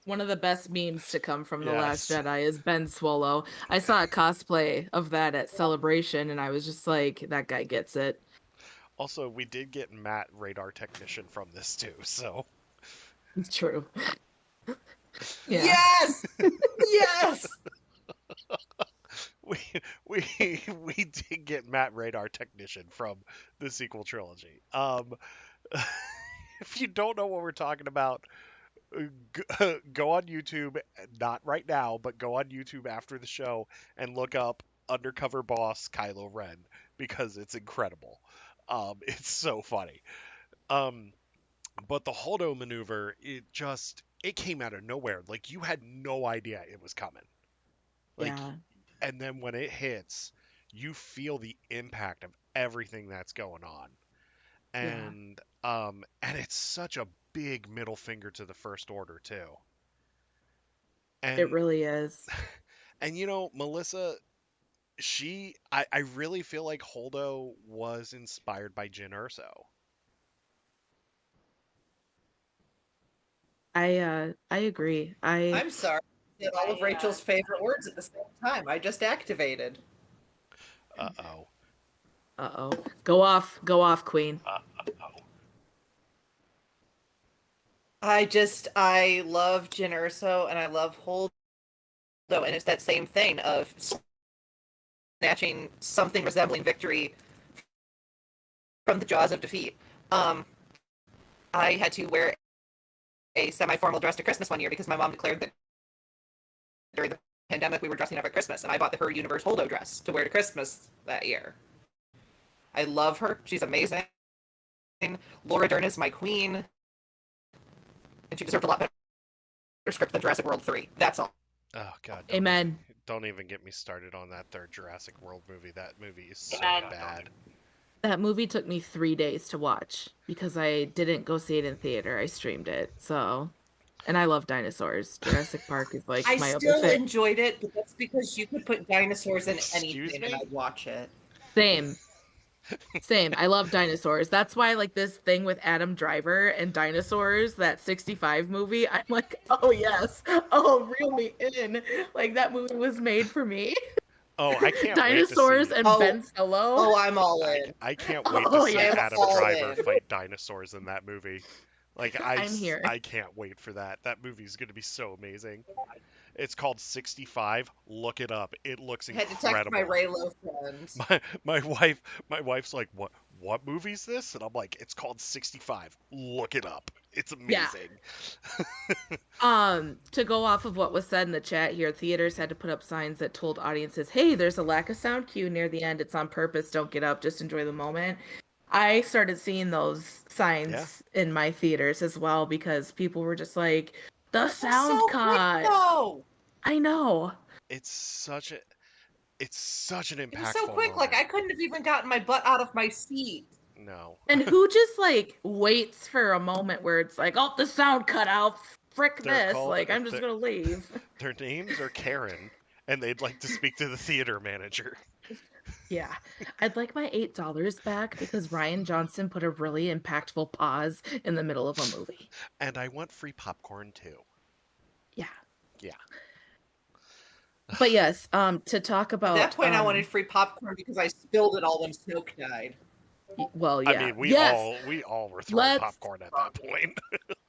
One of the best memes to come from The Last
Yes.
Jedi is Ben Swallow. I saw a cosplay of that at Celebration, and I was just like, that guy gets it.
Also, we did get Matt radar technician from this too, so
It's true. Yeah.
Yes! Yes!
we we we did get Matt radar technician from the sequel trilogy. If you don't know what we're talking about, go on YouTube, not right now, but go on YouTube after the show and look up Undercover Boss Kylo Ren because it's incredible. It's so funny. Um, but the Holdo maneuver, it came out of nowhere. Like you had no idea it was coming. Like,
Yeah.
and then when it hits, you feel the impact of everything that's going on.
Yeah.
And it's such a big middle finger to the First Order too.
It
And
really is.
and you know, Melissa, I really feel like Holdo was inspired by Jyn Erso.
I agree.
I'm sorry. I said all of Rachel's favorite words at the same time. I just activated.
Uh-oh.
Uh-oh. Go off, Queen.
I love Jyn Erso and I love Holdo, and it's that same thing of snatching something resembling victory from the jaws of defeat. I had to wear a semi-formal dress to Christmas one year because my mom declared that during the pandemic we were dressing up at Christmas, and I bought her Universe Holdo dress to wear to Christmas that year. I love her. She's amazing. Laura Dern is my queen, and she deserved a lot better script than Jurassic World 3. That's all.
Oh God.
Amen.
Don't even get me started on that third Jurassic World movie. That movie is so
Amen.
bad.
That movie took me 3 days to watch because I didn't go see it in theater. I streamed it. So, and I love dinosaurs. Jurassic Park is like
I
my
still
other thing.
enjoyed it, but that's because you could put dinosaurs in
Excuse
anything
me?
and I'd watch it.
Same. Same. I love dinosaurs. That's why like this thing with Adam Driver and dinosaurs, that 65 movie, I'm like, oh yes. Oh, reel me in. Like that movie was made for me.
Oh, I can't
Dinosaurs
wait to see.
and
Oh.
Ben Solo.
Oh, I'm all in.
I can't wait
Oh,
to see
yes.
Adam
All
Driver
in.
fight dinosaurs in that movie. Like
I'm here.
I can't wait for that. That movie's gonna be so amazing. It's called 65. Look it up. It looks
I had to text my
incredible.
Raylo friends.
My wife's like, what movie's this? And I'm like, it's called 65. Look it up. It's
Yeah.
amazing.
To go off of what was said in the chat here, theaters had to put up signs that told audiences, hey, there's a lack of sound cue near the end. It's on purpose. Don't get up. Just enjoy the moment. I started seeing those signs in my theaters as well because people were just like, the sound
so
cut.
quick, though.
I know.
It's such an impactful
It was so quick,
moment.
like I couldn't have even gotten my butt out of my seat.
No.
And who just like waits for a moment where it's like, oh, the sound cut out frick
They're
this.
called
Like, I'm just gonna leave.
their names are Karen, and they'd like to speak to the theater manager.
Yeah. I'd like my $8 back because Ryan Johnson put a really impactful pause in the middle of a movie.
And I want free popcorn too.
Yeah.
Yeah.
But yes, to talk
At that
about
point, I wanted free popcorn because I spilled it all when Snoke died.
well,
I
yeah.
mean,
Yes.
we all were throwing
Let's
popcorn at that point.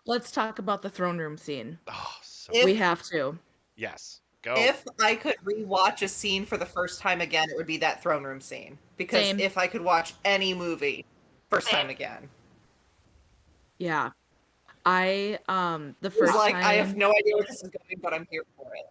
let's talk about the throne room scene.
Oh, so
If
We have to.
yes, go.
if I could rewatch a scene for the first time again, it would be that throne room scene. Because
Same.
if I could watch any movie first time again,
Yeah. I the
it was
first
like
time
I have no idea where this is going, but I'm here for it.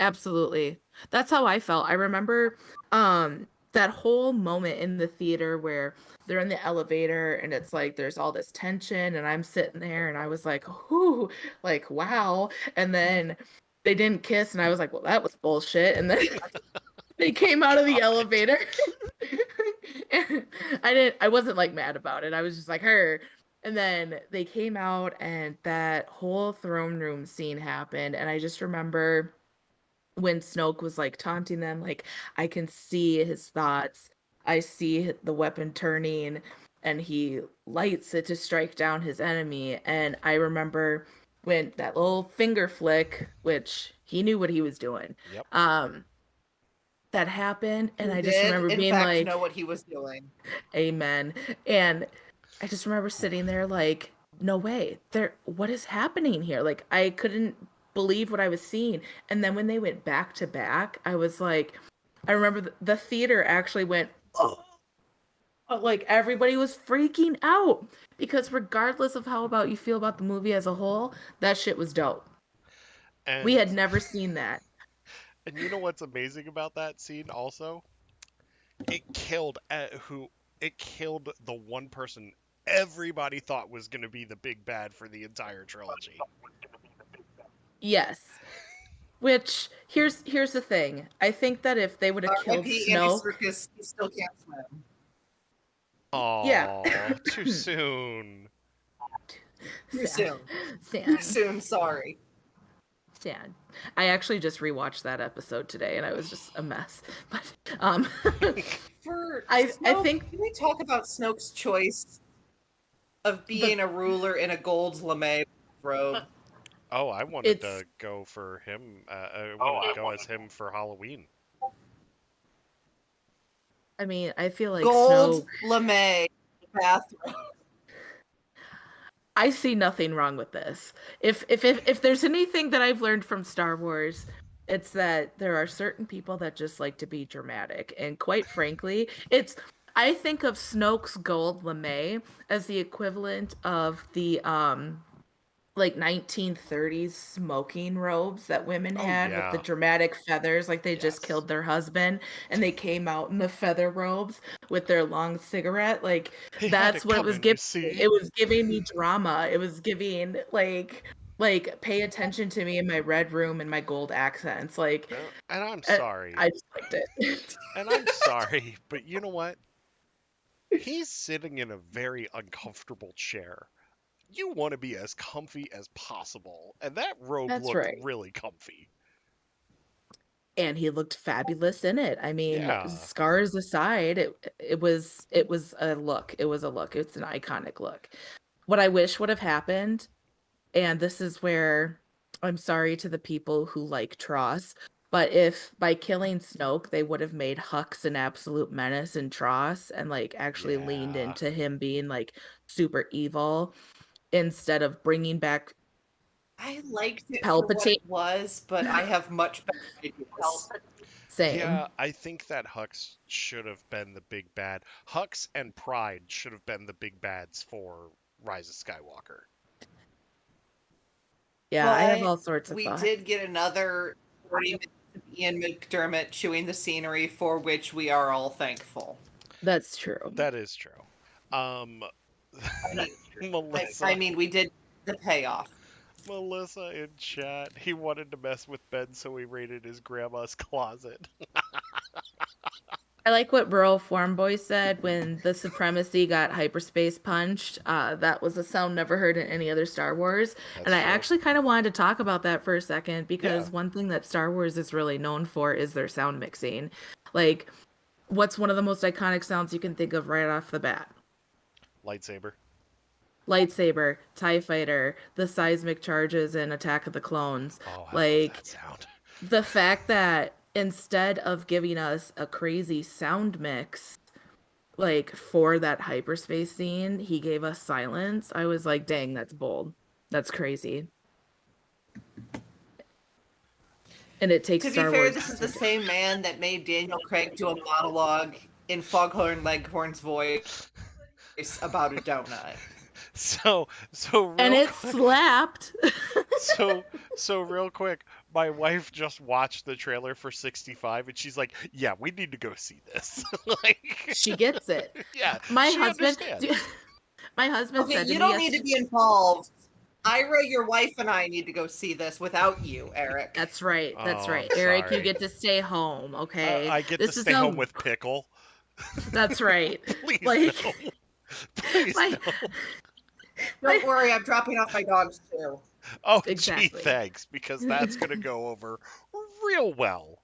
absolutely. That's how I felt. I remember that whole moment in the theater where they're in the elevator and it's like there's all this tension and I'm sitting there and I was like, "Whoo, like wow." And then they didn't kiss and I was like, "Well, that was bullshit." And then they came out of the elevator. And I wasn't like mad about it. I was just like, "Her." And then they came out and that whole throne room scene happened and I just remember when Snoke was like taunting them, like I can see his thoughts. I see the weapon turning and he lights it to strike down his enemy. And I remember when that little finger flick, which he knew what he was doing,
Yep.
that happened. And
He
I just
did,
remember
in
being
fact,
like,
know what he was doing.
amen. And I just remember sitting there like, no way. What is happening here? Like I couldn't believe what I was seeing. And then when they went back to back, I was like, I remember the theater actually went, oh, like everybody was freaking out because regardless of how about you feel about the movie as a whole, that shit was dope. We
And
had never seen that.
and you know what's amazing about that scene also? It killed it killed the one person everybody thought was going to be the big bad for the entire trilogy.
Yes. Which here's the thing. I think that if they would have killed
R.I.P. Andy
Snoke,
Serkis, he still can't swim.
yeah.
Oh, too soon.
Too
Sad.
soon. Too
Sad.
soon, sorry.
Sad. I actually just rewatched that episode today and I was just a mess. But
For
I
Snoke,
think
can we talk about Snoke's choice of being a ruler in a gold lame robe?
Oh, I wanted
it's
to go for him. I wanted to go as him for Halloween.
I mean, I feel like
Gold
Snoke,
lame bathrobe.
I see nothing wrong with this. If there's anything that I've learned from Star Wars, it's that there are certain people that just like to be dramatic. And quite frankly, I think of Snoke's gold lame as the equivalent of the like 1930s smoking robes that women
Oh
had with the
yeah.
dramatic feathers, like they just
Yes.
killed their husband and they came out in the feather robes with their long cigarette. Like
He had
that's
it
what it was
coming, you
giving me.
see.
It was giving me drama. It was giving like pay attention to me in my red room and my gold accents. Like
And I'm
uh,
sorry.
I just liked it.
And I'm sorry, but you know what? He's sitting in a very uncomfortable chair. You want to be as comfy as possible, and that robe
That's
looked
right.
really comfy.
And he looked fabulous in it. I mean,
Yeah.
scars aside, it was a look. It was a look. It's an iconic look. What I wish would have happened, and this is where I'm sorry to the people who like Tross, but if by killing Snoke they would have made Hux an absolute menace in Tross and like actually leaned
Yeah.
into him being like super evil instead of bringing back
I liked it for what
Palpatine.
it was, but I have much better ideas.
Same.
Yeah, I think that Hux should have been the big bad. Hux and Pride should have been the big bads for Rise of Skywalker.
Yeah, I have
But
all sorts of
we
thoughts.
did get another 40 minutes of Ian McDermott chewing the scenery, for which we are all thankful.
That's true.
That is true. Um, Melissa.
I mean, we did the payoff.
Melissa in chat. He wanted to mess with Ben, so he raided his grandma's closet.
I like what Rural Farm Boy said when the Supremacy got hyperspace punched. That was a sound never heard in any other Star Wars.
That's
And I
true.
actually kind of wanted to talk about that for a second
Yeah,
because one thing that Star Wars is really known for is their sound mixing. Like, what's one of the most iconic sounds you can think of right off the bat?
lightsaber.
Lightsaber, TIE Fighter, the seismic charges in Attack of the Clones.
Oh, I love
Like,
that sound.
the fact that instead of giving us a crazy sound mix, like for that hyperspace scene, he gave us silence. I was like, dang, that's bold. That's crazy. And it takes
To be
Star
fair,
Wars.
this is the same man that made Daniel Craig do a monologue in Foghorn Leghorn's voice about a donut.
So
And
real
it
quick.
slapped.
So real quick, my wife just watched the trailer for 65 and she's like, "Yeah, we need to go see this." Like,
She gets it.
yeah,
My
she
husband
understands.
my husband
Okay,
said to
you
me
don't need to be involved. Ira, your wife, and I need to go see this without you, Eric.
That's right. That's
Oh,
right.
I'm
Eric, you
sorry.
get to stay home, okay?
I get to
This is
stay home
no
with Pickle.
That's right.
Please
Like
no. Please
my
no.
Don't worry, I'm dropping off my dogs too.
Oh, gee,
Exactly.
thanks, because that's gonna go over real well.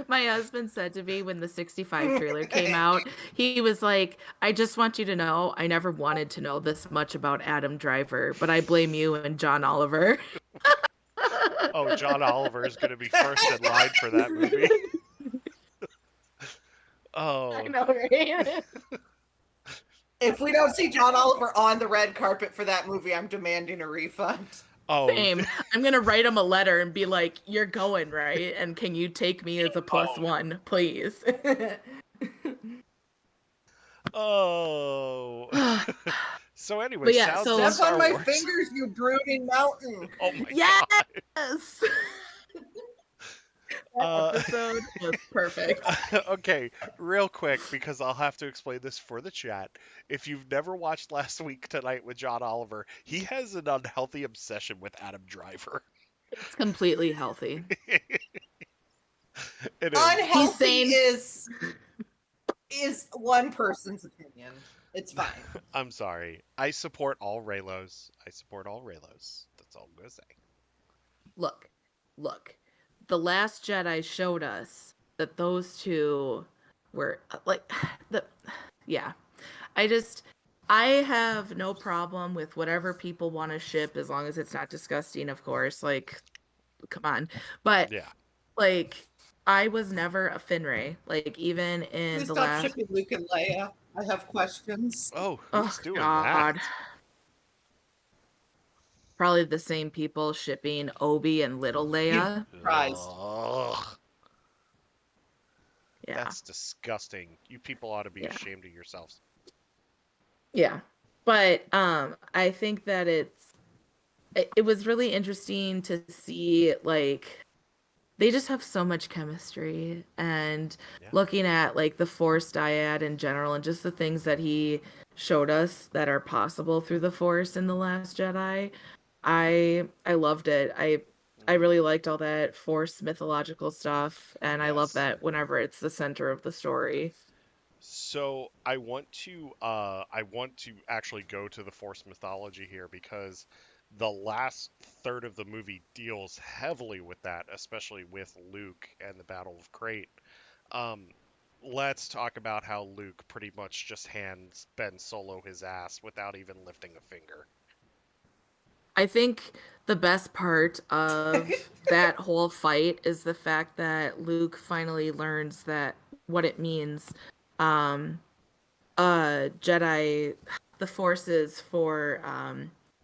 My husband said to me when the 65 trailer came out, he was like, I just want you to know, I never wanted to know this much about Adam Driver, but I blame you and John Oliver.
Oh, John Oliver is gonna be first in line for that movie. Oh,
I know, right?
If we don't see John Oliver on the red carpet for that movie, I'm demanding a refund.
oh,
Same. I'm gonna write him a letter and be like, "You're going, right? And can you take me as a +1, please?"
oh. So anyway,
But yeah,
sounds
so-
of
Step on
Star
my
Wars.
fingers, you brooding mountain.
Oh my
Yes.
god.
That episode was perfect.
Okay, real quick, because I'll have to explain this for the chat. If you've never watched Last Week Tonight with John Oliver, he has an unhealthy obsession with Adam Driver.
It's completely healthy.
It is.
Unhealthy
He's
is one person's opinion. It's fine.
I'm sorry. I support all Raylos. I support all Raylos. That's all I'm gonna say.
Look. The Last Jedi showed us that those two were like the yeah. I have no problem with whatever people want to ship as long as it's not disgusting, of course. Like, come on. But
Yeah.
like I was never a Finray. Like even in
Please
the
stop
last
shipping Luke and Leia. I have questions.
Oh,
Oh
who's doing
God.
that?
Probably the same people shipping Obi and Little Leia.
Surprised.
Ugh,
Yeah.
that's disgusting. You people ought to be
Yeah.
ashamed of yourselves.
Yeah. But I think that it was really interesting to see like they just have so much chemistry and
Yeah.
looking at like the Force dyad in general and just the things that he showed us that are possible through the Force in The Last Jedi. I loved it. I really liked all that Force mythological stuff and I love
Yes.
that whenever it's the center of the story.
So I want to actually go to the Force mythology here because the last third of the movie deals heavily with that, especially with Luke and the Battle of Crate. Um, let's talk about how Luke pretty much just hands Ben Solo his ass without even lifting a finger.
I think the best part of that whole fight is the fact that Luke finally learns that what it means. Um, Jedi, the Force is for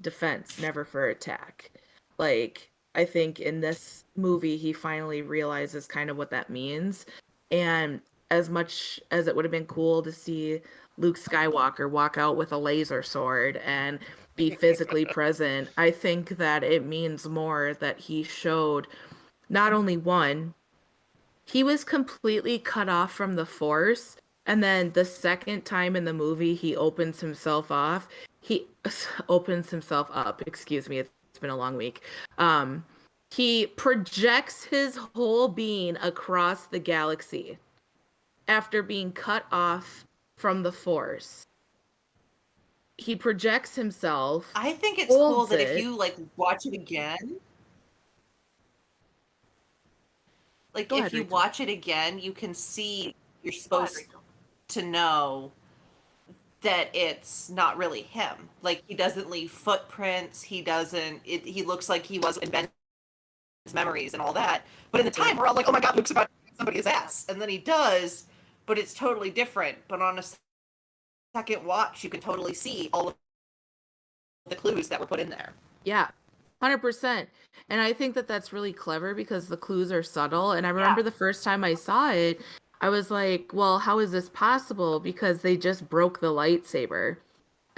defense, never for attack. Like, I think in this movie, he finally realizes kind of what that means. And as much as it would have been cool to see Luke Skywalker walk out with a laser sword and be physically present, I think that it means more that he showed not only one, he was completely cut off from the Force. And then the second time in the movie, he opens himself off. He opens himself up. Excuse me. It's been a long week. He projects his whole being across the galaxy. after being cut off from the Force, he projects himself,
I think it's cool
holds
that if
it.
you like watch it again, like
Go
if
ahead,
you
Rachel.
watch it again, you can see you're supposed to know that it's not really him. Like he doesn't leave footprints. He doesn't. He looks like he was in Ben's memories and all that. But in the time, we're all like, "Oh my God, Luke's about to kick somebody's ass," and then he does, but it's totally different. But on a second watch, you can totally see all of the clues that were put in there.
Yeah, 100%. And I think that that's really clever because the clues are subtle. And I remember the first time I saw it, I was like, well, how is this possible? Because they just broke the lightsaber.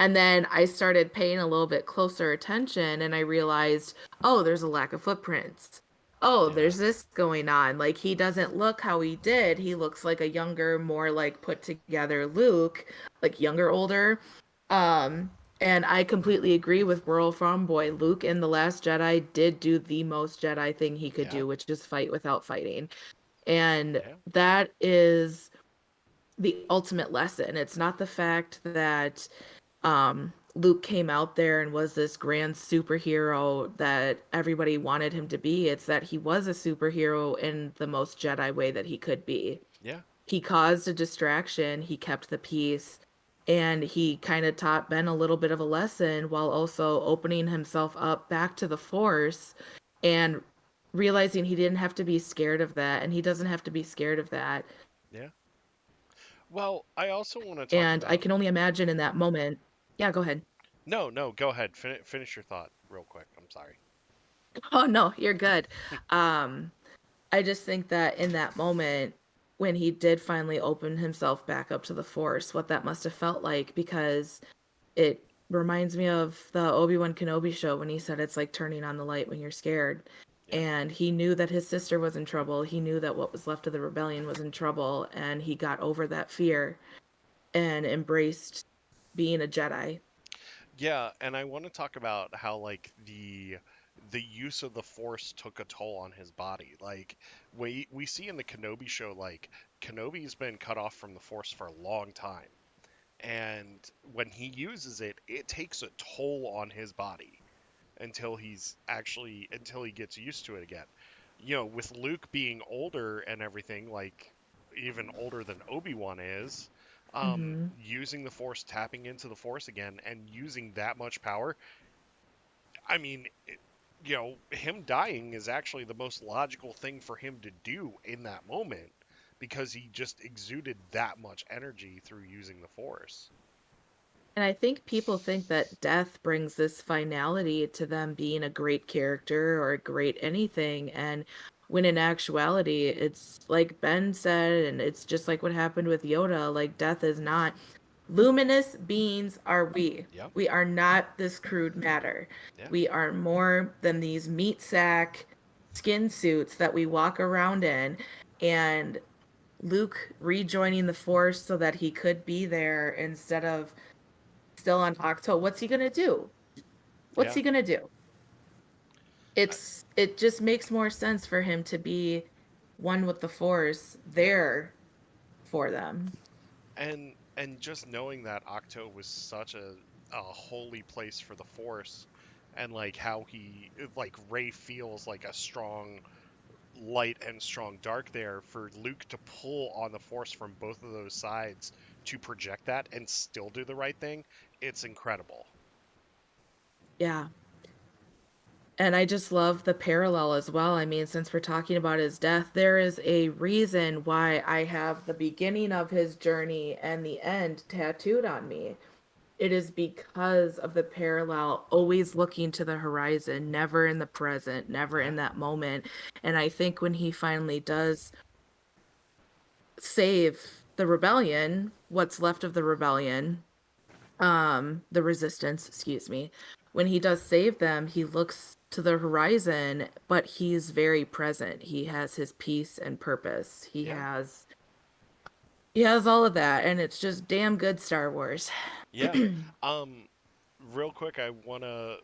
And then I started paying a little bit closer attention and I realized, oh, there's a lack of footprints. Oh,
Yeah.
there's this going on. Like he doesn't look how he did. He looks like a younger, more like put together Luke, like younger, older. Um, and I completely agree with World Farm Boy. Luke in The Last Jedi did do the most Jedi thing he could
Yeah.
do, which is fight without fighting. And
Yeah.
that is the ultimate lesson. It's not the fact that Luke came out there and was this grand superhero that everybody wanted him to be. It's that he was a superhero in the most Jedi way that he could be.
Yeah.
He caused a distraction, he kept the peace, and he kind of taught Ben a little bit of a lesson while also opening himself up back to the Force and realizing he didn't have to be scared of that and he doesn't have to be scared of that.
Yeah. Well, I also want to talk
And I
about.
can only imagine in that moment. Yeah, go ahead.
No, no, go ahead. Finish your thought real quick. I'm sorry.
Oh no, you're good. Um I just think that in that moment, when he did finally open himself back up to the Force, what that must have felt like, because it reminds me of the Obi-Wan Kenobi show when he said it's like turning on the light when you're scared.
Yeah.
And he knew that his sister was in trouble. He knew that what was left of the rebellion was in trouble, and he got over that fear and embraced being a Jedi.
Yeah, and I want to talk about how like the use of the Force took a toll on his body. Like we see in the Kenobi show, like Kenobi's been cut off from the Force for a long time, and when he uses it, it takes a toll on his body until he gets used to it again. You know, with Luke being older and everything, like even older than Obi-Wan is,
Hmm.
using the Force, tapping into the Force again, and using that much power, I mean, him dying is actually the most logical thing for him to do in that moment because he just exuded that much energy through using the Force.
And I think people think that death brings this finality to them being a great character or a great anything. And when in actuality, it's like Ben said, and it's just like what happened with Yoda, like death is not. Luminous beings are we.
Yeah,
We are not this crude matter.
yeah,
We are more than these meat sack skin suits that we walk around in. And Luke rejoining the Force so that he could be there instead of still on Octo. What's he gonna do? What's
yeah.
he gonna do?
I-
It just makes more sense for him to be one with the Force
yeah.
there for them.
And just knowing that Octo was such a holy place for the Force, and like how he like Ray feels like a strong light and strong dark there, for Luke to pull on the Force from both of those sides to project that and still do the right thing, it's incredible.
Yeah. And I just love the parallel as well. I mean, since we're talking about his death, there is a reason why I have the beginning of his journey and the end tattooed on me. It is because of the parallel, always looking to the horizon, never in the present, never
Yeah,
in that moment. And I think when he finally does save the rebellion, what's left of the rebellion, the resistance, excuse me, when he does save them, he looks to the horizon, but he's very present. He has his peace and purpose.
yeah,
He has all of that, and it's just damn good Star Wars.
yeah. Um, Real quick, I want to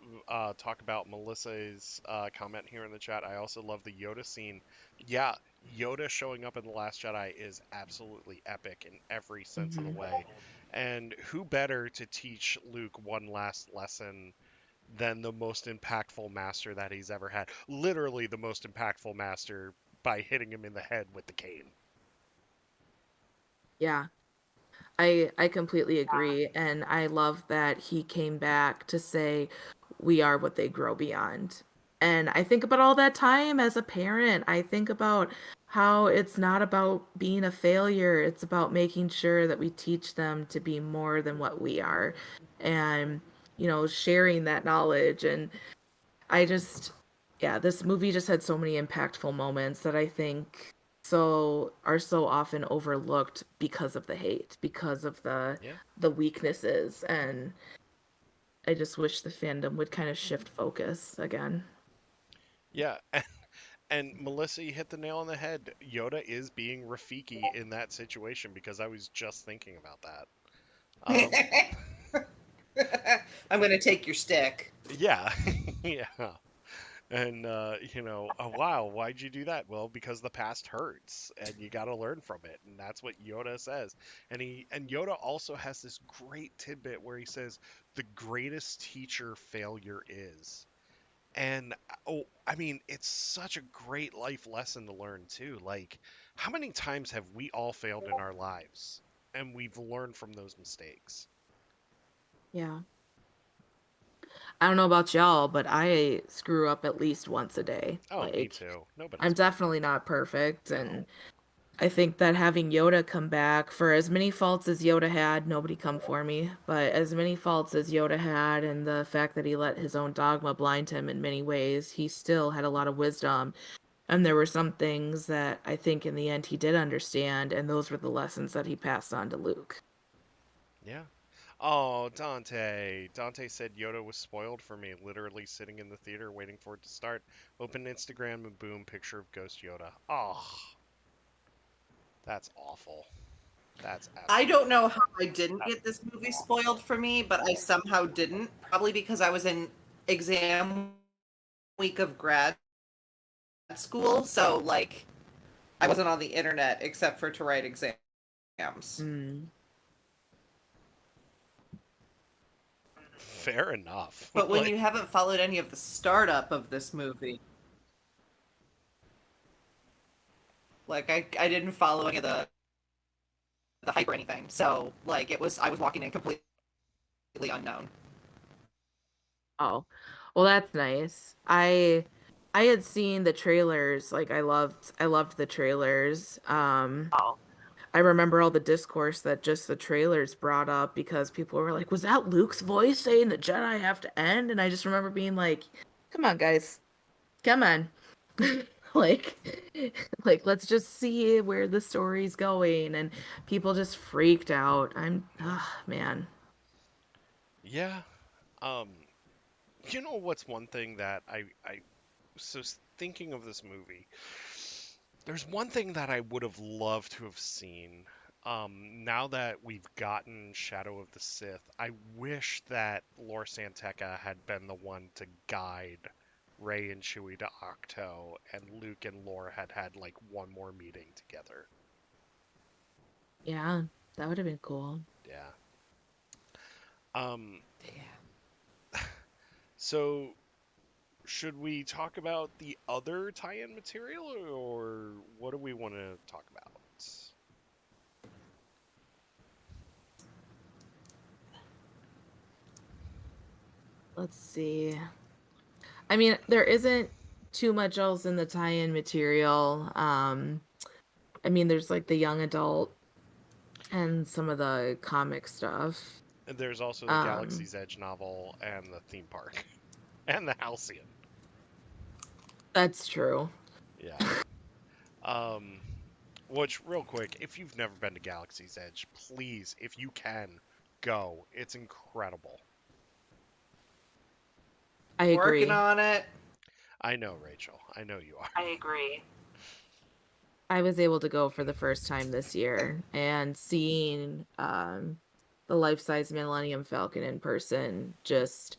talk about Melissa's comment here in the chat. I also love the Yoda scene. Yeah, Yoda showing up in The Last Jedi is absolutely epic in every sense of the
Hmm.
way. And who better to teach Luke one last lesson than the most impactful master that he's ever had? Literally the most impactful master by hitting him in the head with the cane.
Yeah, I completely agree, and I love that he came back to say we are what they grow beyond. And I think about all that time as a parent. I think about how it's not about being a failure. It's about making sure that we teach them to be more than what we are, and sharing that knowledge. And I just, yeah, this movie just had so many impactful moments that I think are so often overlooked because of the hate, because of
Yeah.
the weaknesses, and I just wish the fandom would kind of shift focus again.
Yeah. And Melissa, you hit the nail on the head. Yoda is being Rafiki in that situation because I was just thinking about that. Um,
I'm gonna take your stick.
yeah, yeah. And wow, why'd you do that? Well, because the past hurts, and you got to learn from it, and that's what Yoda says. And Yoda also has this great tidbit where he says, "The greatest teacher failure is." And oh, I mean, it's such a great life lesson to learn too. Like, how many times have we all failed in our lives, and we've learned from those mistakes?
Yeah. I don't know about y'all, but I screw up at least once a day.
Oh, me
Like,
too. Nobody's
I'm definitely
perfect.
not perfect, and
No.
I think that having Yoda come back, for as many faults as Yoda had, nobody come for me, but as many faults as Yoda had, and the fact that he let his own dogma blind him in many ways, he still had a lot of wisdom. And there were some things that I think in the end he did understand, and those were the lessons that he passed on to Luke.
Yeah. Oh, Dante. Dante said Yoda was spoiled for me, literally sitting in the theater waiting for it to start. Open Instagram and boom, picture of Ghost Yoda. Oh, that's awful. That's
I
absolutely
don't know how
awful.
I didn't get this movie spoiled for me, but I somehow didn't. Probably because I was in exam week of grad school, so like I wasn't on the internet except for to write exams.
Mm.
Fair enough.
But when
Like,
you haven't followed any of the startup of this movie, like I didn't follow any of the hype or anything. So like it was I was walking in completely unknown.
Oh, well, that's nice. I had seen the trailers, like I loved the trailers. I remember all the discourse that just the trailers brought up because people were like, "Was that Luke's voice saying the Jedi have to end?" And I just remember being like, "Come on, guys. Come on." Like let's just see where the story's going, and people just freaked out. Man.
yeah. Um, what's one thing that thinking of this movie, there's one thing that I would have loved to have seen. Now that we've gotten Shadow of the Sith, I wish that Lor Santeca had been the one to guide Rey and Chewie to Octo, and Luke and Lor had had like one more meeting together.
Yeah, that would have been cool.
Yeah. Um,
Yeah.
so should we talk about the other tie-in material, or what do we want to talk about?
Let's see. I mean, there isn't too much else in the tie-in material. I mean, there's like the young adult and some of the comic stuff.
And there's also the
Um,
Galaxy's Edge novel and the theme park and the Halcyon.
that's true.
Yeah. Um, which, real quick, if you've never been to Galaxy's Edge, please, if you can, go. It's incredible.
I
Working
agree.
on it.
I know, Rachel. I know you are.
I agree.
I was able to go for the first time this year, and seeing the life-size Millennium Falcon in person just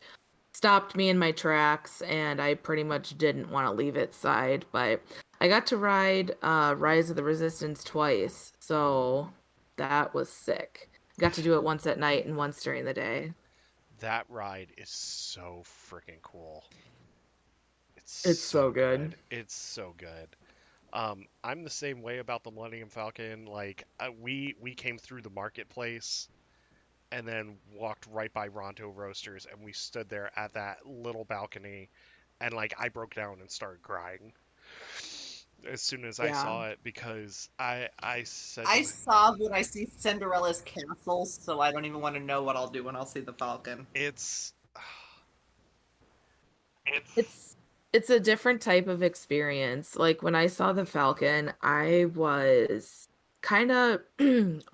stopped me in my tracks, and I pretty much didn't want to leave its side. But I got to ride Rise of the Resistance twice, so that was sick. Got to do it once at night and once during the day.
That ride is so freaking cool. It's
It's so
so
good.
good. It's so good. I'm the same way about the Millennium Falcon. Like we came through the marketplace and then walked right by Ronto Roasters, and we stood there at that little balcony, and like I broke down and started crying as soon as I
Yeah.
saw it because I said to
I
my
sob when I see Cinderella's castle, so I don't even want to know what I'll do when I'll see the Falcon.
it's
It's
It's it's a different type of experience. Like when I saw the Falcon, I was kind of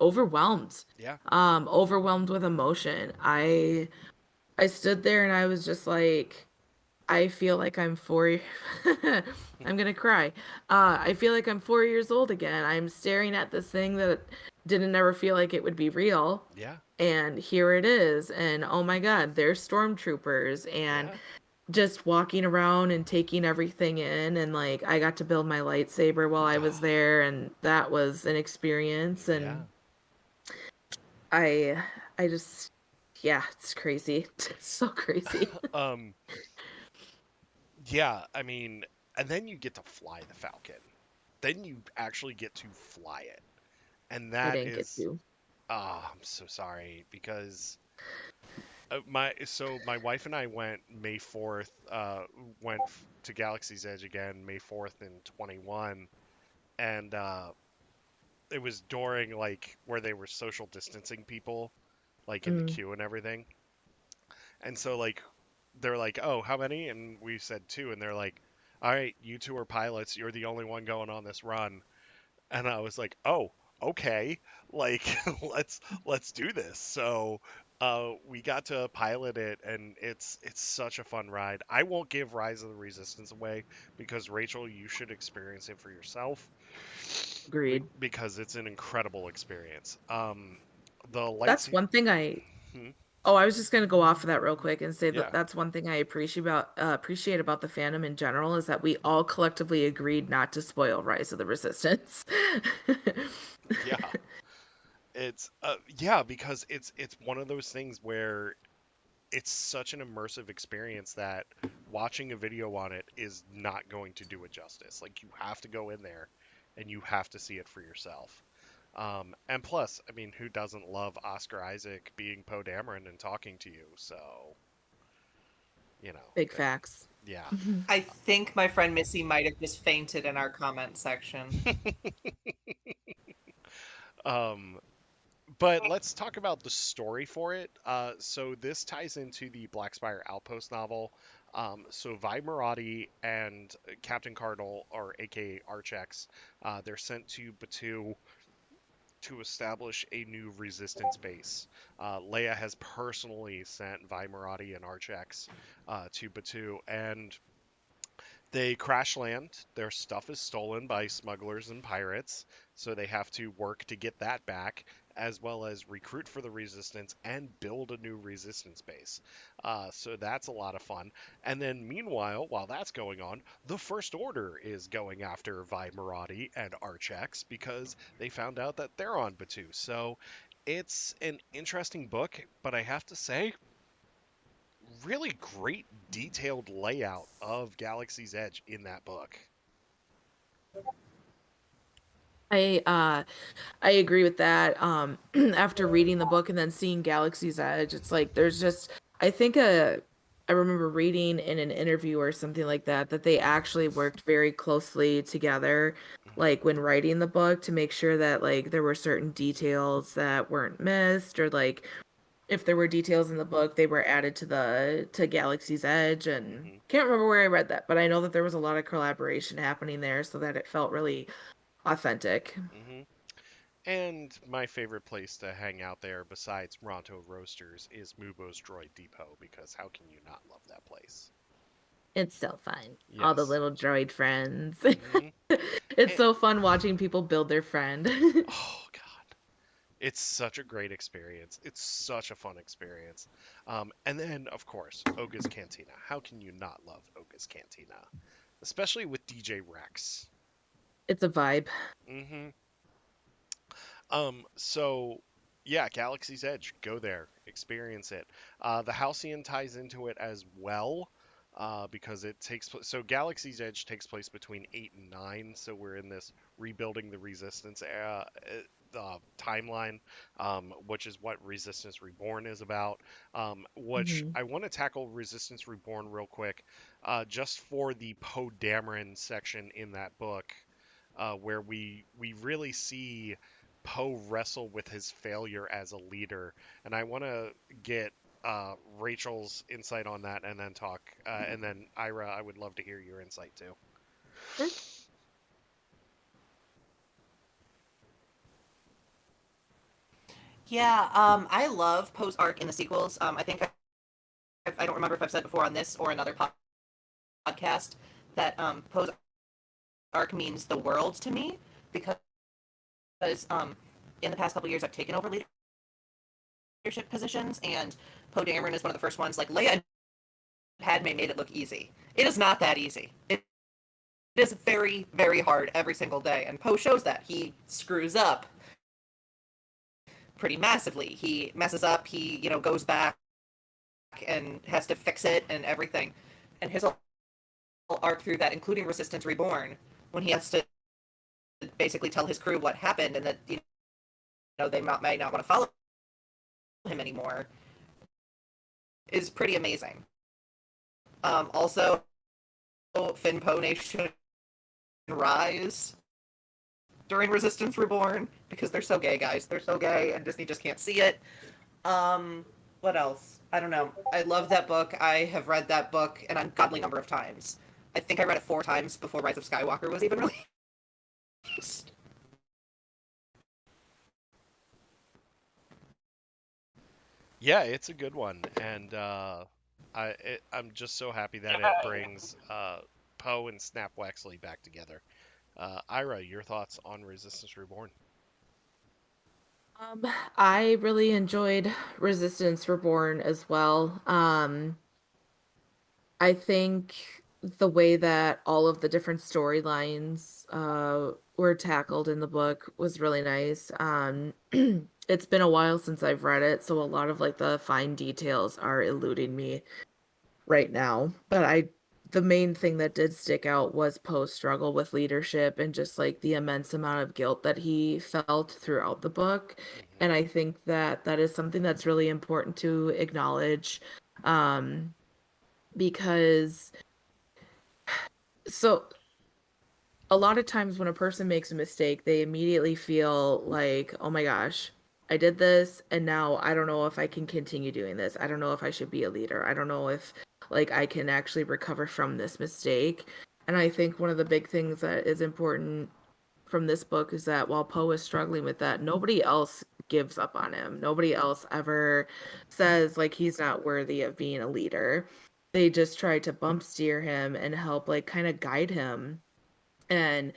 overwhelmed.
yeah,
Overwhelmed with emotion. I stood there and I was just like, I feel like I'm four. I'm gonna cry. I feel like I'm 4 years old again. I'm staring at this thing that didn't ever feel like it would be real,
yeah,
and here it is. And oh my God, there's stormtroopers, and
yeah,
just walking around and taking everything in. And like, I got to build my lightsaber while I was
oh,
there, and that was an experience.
yeah.
And I, I just, yeah, it's crazy. It's so crazy.
Um, yeah. I mean, and then you get to fly the Falcon. Then you actually get to fly it, and
I
that
didn't get
is
to.
ah, I'm so sorry because my wife and I went May 4th, to Galaxy's Edge again May 4th in 21, and it was during like where they were social distancing people like in the
Mm.
queue and everything. And so like they're like, "Oh, how many?" And we said two, and they're like, "All right, you two are pilots. You're the only one going on this run." And I was like, "Oh, okay. Like let's do this." So we got to pilot it, and it's such a fun ride. I won't give Rise of the Resistance away because Rachel, you should experience it for yourself
Agreed.
because it's an incredible experience. The
That's
lights,
one thing I
hmm,
Oh, I was just gonna go off of that real quick and say that
yeah,
that's one thing I appreciate about the fandom in general is that we all collectively agreed not to spoil Rise of the Resistance.
yeah. It's yeah, because it's one of those things where it's such an immersive experience that watching a video on it is not going to do it justice. Like you have to go in there and you have to see it for yourself. And plus, I mean, who doesn't love Oscar Isaac being Poe Dameron and talking to you? So, you know,
Big
that,
facts.
yeah.
I think my friend Missy might have just fainted in our comment section.
Um, but let's talk about the story for it. So this ties into the Black Spire Outpost novel. So Vi Marati and Captain Cardinal, or AKA Archex, they're sent to Batu to establish a new resistance base. Leia has personally sent Vi Marati and Archex to Batu, and they crash land. Their stuff is stolen by smugglers and pirates, so they have to work to get that back, as well as recruit for the resistance and build a new resistance base. So that's a lot of fun. And then, meanwhile, while that's going on, the First Order is going after Vi Marati and Archex because they found out that they're on Batu. So it's an interesting book, but I have to say, really great detailed layout of Galaxy's Edge in that book.
I uh I agree with that. After reading the book and then seeing Galaxy's Edge, it's like there's just I think I remember reading in an interview or something like that that they actually worked very closely together,
Hmm.
like when writing the book to make sure that like there were certain details that weren't missed, or like if there were details in the book, they were added to Galaxy's Edge. And
Hmm.
can't remember where I read that, but I know that there was a lot of collaboration happening there so that it felt really authentic.
Hmm. And my favorite place to hang out there, besides Ronto Roasters, is Mubo's Droid Depot because how can you not love that place?
It's so fun. All the
Yes.
little droid friends.
Hmm.
It's
And
so fun watching people build their friend.
oh god, it's such a great experience. It's such a fun experience. And then of course, Oga's Cantina. How can you not love Oga's Cantina? Especially with DJ Rex.
It's a vibe.
Mm-hmm. So yeah, Galaxy's Edge, go there, experience it. The Halcyon ties into it as well, because it takes so Galaxy's Edge takes place between 8 and 9, so we're in this rebuilding the Resistance era, timeline, which is what Resistance Reborn is about. Which
Hmm.
I want to tackle Resistance Reborn real quick, just for the Poe Dameron section in that book, where we really see Poe wrestle with his failure as a leader, and I want to get Rachel's insight on that, and then talk, and then Ira, I would love to hear your insight too.
Sure.
Yeah, I love Poe's arc in the sequels. I don't remember if I've said before on this or another podcast that Poe's arc means the world to me because in the past couple years I've taken over leadership positions, and Poe Dameron is one of the first ones. Like Leia and Padme made it look easy. It is not that easy. It is very, very hard every single day, and Poe shows that. He screws up pretty massively. He messes up. He goes back and has to fix it and everything. And his whole arc through that, including Resistance Reborn, when he has to basically tell his crew what happened and that they might not want to follow him anymore, is pretty amazing. Also, Finn Poe Nation rise during Resistance Reborn because they're so gay, guys. They're so gay, and Disney just can't see it. What else? I don't know. I love that book. I have read that book an ungodly number of times. I think I read it 4 times before Rise of Skywalker was even released.
Yeah, it's a good one, and I'm just so happy that it brings Poe and Snap Wexley back together. Ira, your thoughts on Resistance Reborn?
Um, I really enjoyed Resistance Reborn as well. I think the way that all of the different storylines were tackled in the book was really nice. It's been a while since I've read it, so a lot of like the fine details are eluding me right now. But the main thing that did stick out was Poe's struggle with leadership and just like the immense amount of guilt that he felt throughout the book.
Hmm.
And I think that that is something that's really important to acknowledge. Um, because so a lot of times when a person makes a mistake, they immediately feel like, oh my gosh, I did this and now I don't know if I can continue doing this. I don't know if I should be a leader. I don't know if like I can actually recover from this mistake. And I think one of the big things that is important from this book is that while Poe is struggling with that, nobody else gives up on him. Nobody else ever says like he's not worthy of being a leader. They just try to bump steer him and help like kind of guide him and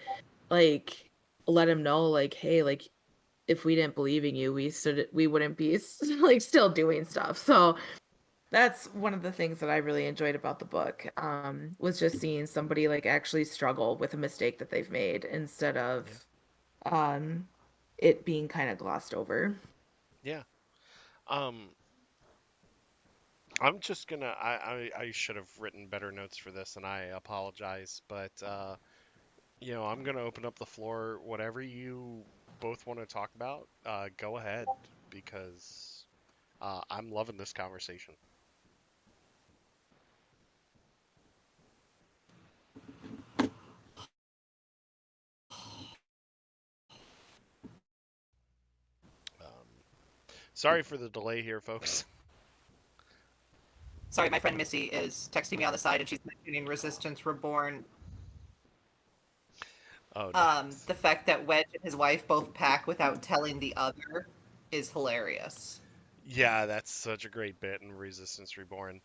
like let him know like hey like if we didn't believe in you we wouldn't be like still doing stuff. So that's one of the things that I really enjoyed about the book, was just seeing somebody like actually struggle with a mistake that they've made instead of
Yeah,
um it being kind of glossed over.
yeah. Um, I'm just gonna. I should have written better notes for this, and I apologize. But I'm gonna open up the floor. Whatever you both want to talk about, go ahead, because I'm loving this conversation. Um, Sorry for the delay here, folks.
Sorry, my friend Missy is texting me on the side, and she's mentioning Resistance Reborn.
Oh, nice.
The fact that Wedge and his wife both pack without telling the other is hilarious.
Yeah, that's such a great bit in Resistance Reborn.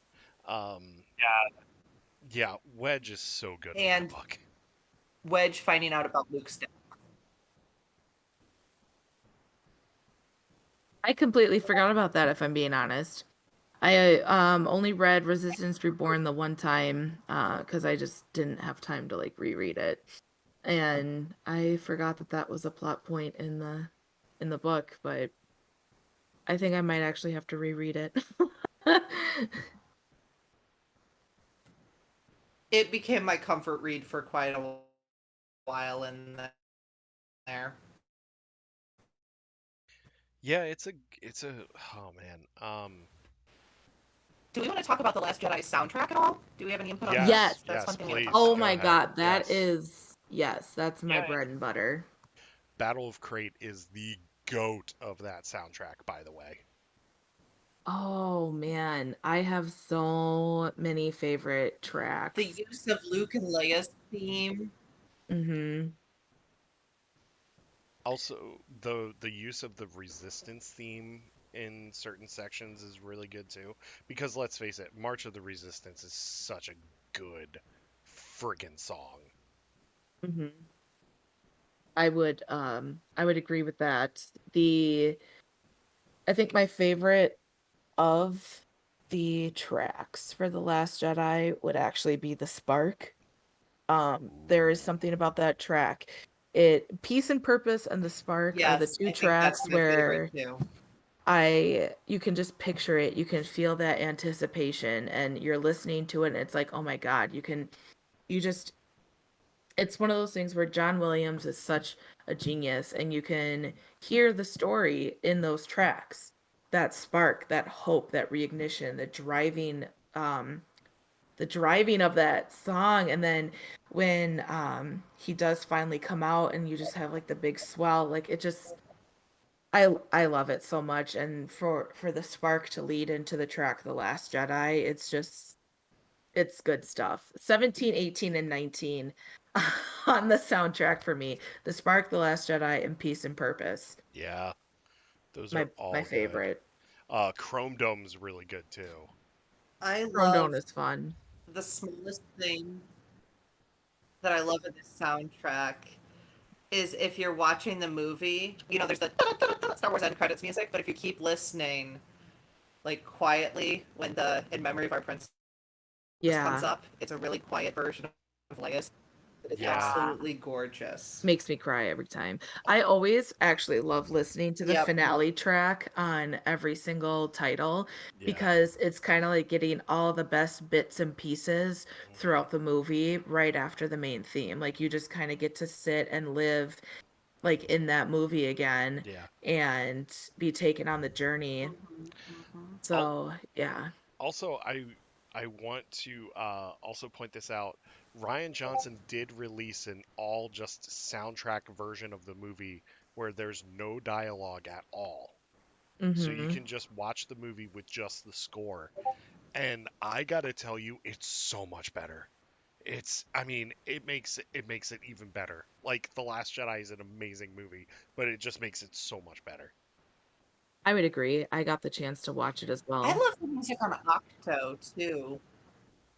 Um,
Yeah,
yeah, Wedge is so good in that
And
book.
Wedge finding out about Luke's death.
I completely forgot about that if I'm being honest. I only read Resistance Reborn the one time because I just didn't have time to like reread it. and I forgot that that was a plot point in the book, but I think I might actually have to reread it.
It became my comfort read for quite a while in there.
Yeah, it's a oh man.
Do we want to talk about the Last Jedi soundtrack at all? Do we have any input on that?
Yes,
Yes.
That's
yes,
one thing we haven't
please
talked
Oh
about
go
yet.
my
ahead.
God, that
Yes.
is, yes, that's my
Yeah,
bread and butter.
Battle of Crate is the goat of that soundtrack, by the way.
Oh man, I have so many favorite
The
tracks.
use of Luke and Leia's theme.
Mm-hmm.
Also, the use of the Resistance theme in certain sections is really good too. Because let's face it, March of the Resistance is such a good friggin' song.
Mm-hmm. I would agree with that. I think my favorite of the tracks for The Last Jedi would actually be The Spark. There is
Ooh.
something about that track. It Peace and Purpose and The Spark are the
Yes,
two
I think that's
tracks
my favorite
where
too.
I you can just picture it. You can feel that anticipation and you're listening to it and it's like, "Oh my God, you just it's one of those things where John Williams is such a genius and you can hear the story in those tracks. That spark, that hope, that reignition, um the driving of that song and then when he does finally come out and you just have like the big swell, like it just I love it so much and for the spark to lead into the track The Last Jedi, it's just it's good stuff. 17, 18, and 19 on the soundtrack for me. The Spark, The Last Jedi, and Peace and Purpose.
Yeah, those are
My
all good.
favorite.
Chrome Dome's really good too.
I
Rondon
love
is fun.
the smallest thing that I love in this soundtrack is if you're watching the movie, there's the Star Wars end credits music, but if you keep listening, like quietly, when the In Memory of Our Princess comes
Yeah,
up, it's a really quiet version of Leia's. It is
Yeah,
yeah.
absolutely gorgeous.
makes me cry every time. I always actually love listening to the
Yep.
finale track on every single title
yeah.
because it's kind of like getting all the best bits and pieces
Hmm.
throughout the movie right after the main theme. Like you just kind of get to sit and live like in that movie again
Yeah.
and be taken on the journey.
Mhm, mhm.
Al-
So, yeah.
Also, I want to also point this out. Ryan Johnson did release an all just soundtrack version of the movie where there's no dialogue at all. So you
Mhm.
can just watch the movie with just the score. And I gotta tell you, it's so much better. I mean, it makes it even better. Like The Last Jedi is an amazing movie, but it just makes it so much better.
I would agree. I got the chance to watch it as
I
well.
love the music on Octo too.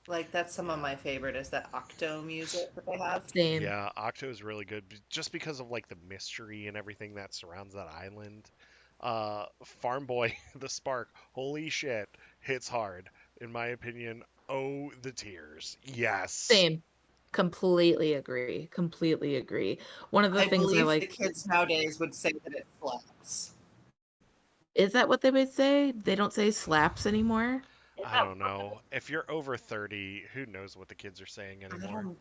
Like that's some of
Yeah.
my favorite is that Octo music that they have.
Same.
Yeah, Octo is really good just because of like the mystery and everything that surrounds that island. Farm Boy, the Spark, holy shit, hits hard in my opinion. Oh, the tears. Yes.
Same. Completely agree. Completely agree. One of the
I
things I
believe the
like
kids nowadays would say that it slaps.
is that what they would say? They don't say slaps anymore?
I don't know. If you're over 30, who knows what the kids are saying
I
anymore?
don't.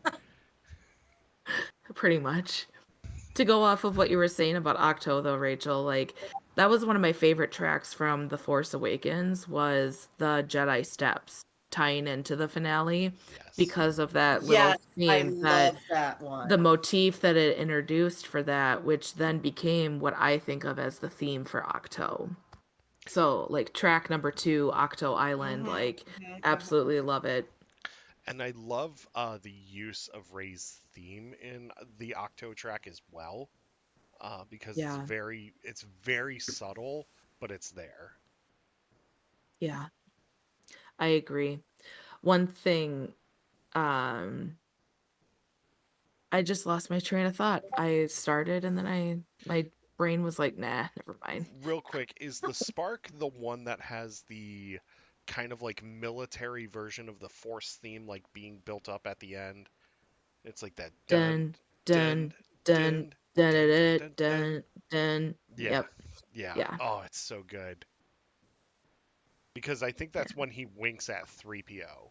Pretty much. To go off of what you were saying about Octo though, Rachel, like that was one of my favorite tracks from The Force Awakens was the Jedi Steps tying into the finale
Yes.
because of that little
Yes, I
theme that
love that one.
the motif that it introduced for that, which then became what I think of as the theme for Octo. So like track number 2, Octo Island,
Mhm,
like
mhm, mhm.
absolutely love it.
And I love the use of Ray's theme in the Octo track as well, because
Yeah,
it's very subtle, but it's there.
yeah, I agree. One thing, um, I just lost my train of thought. I started and then my brain was like, nah, never mind.
Real quick, is the Spark the one that has the kind of like military version of the Force theme, like being built up at the end? It's like that dun.
Dun, dun, dun, dun, dun, dun, dun.
Yeah.
Yep.
Yeah.
Yeah.
Oh, it's so good. Because I think that's when he winks at 3PO.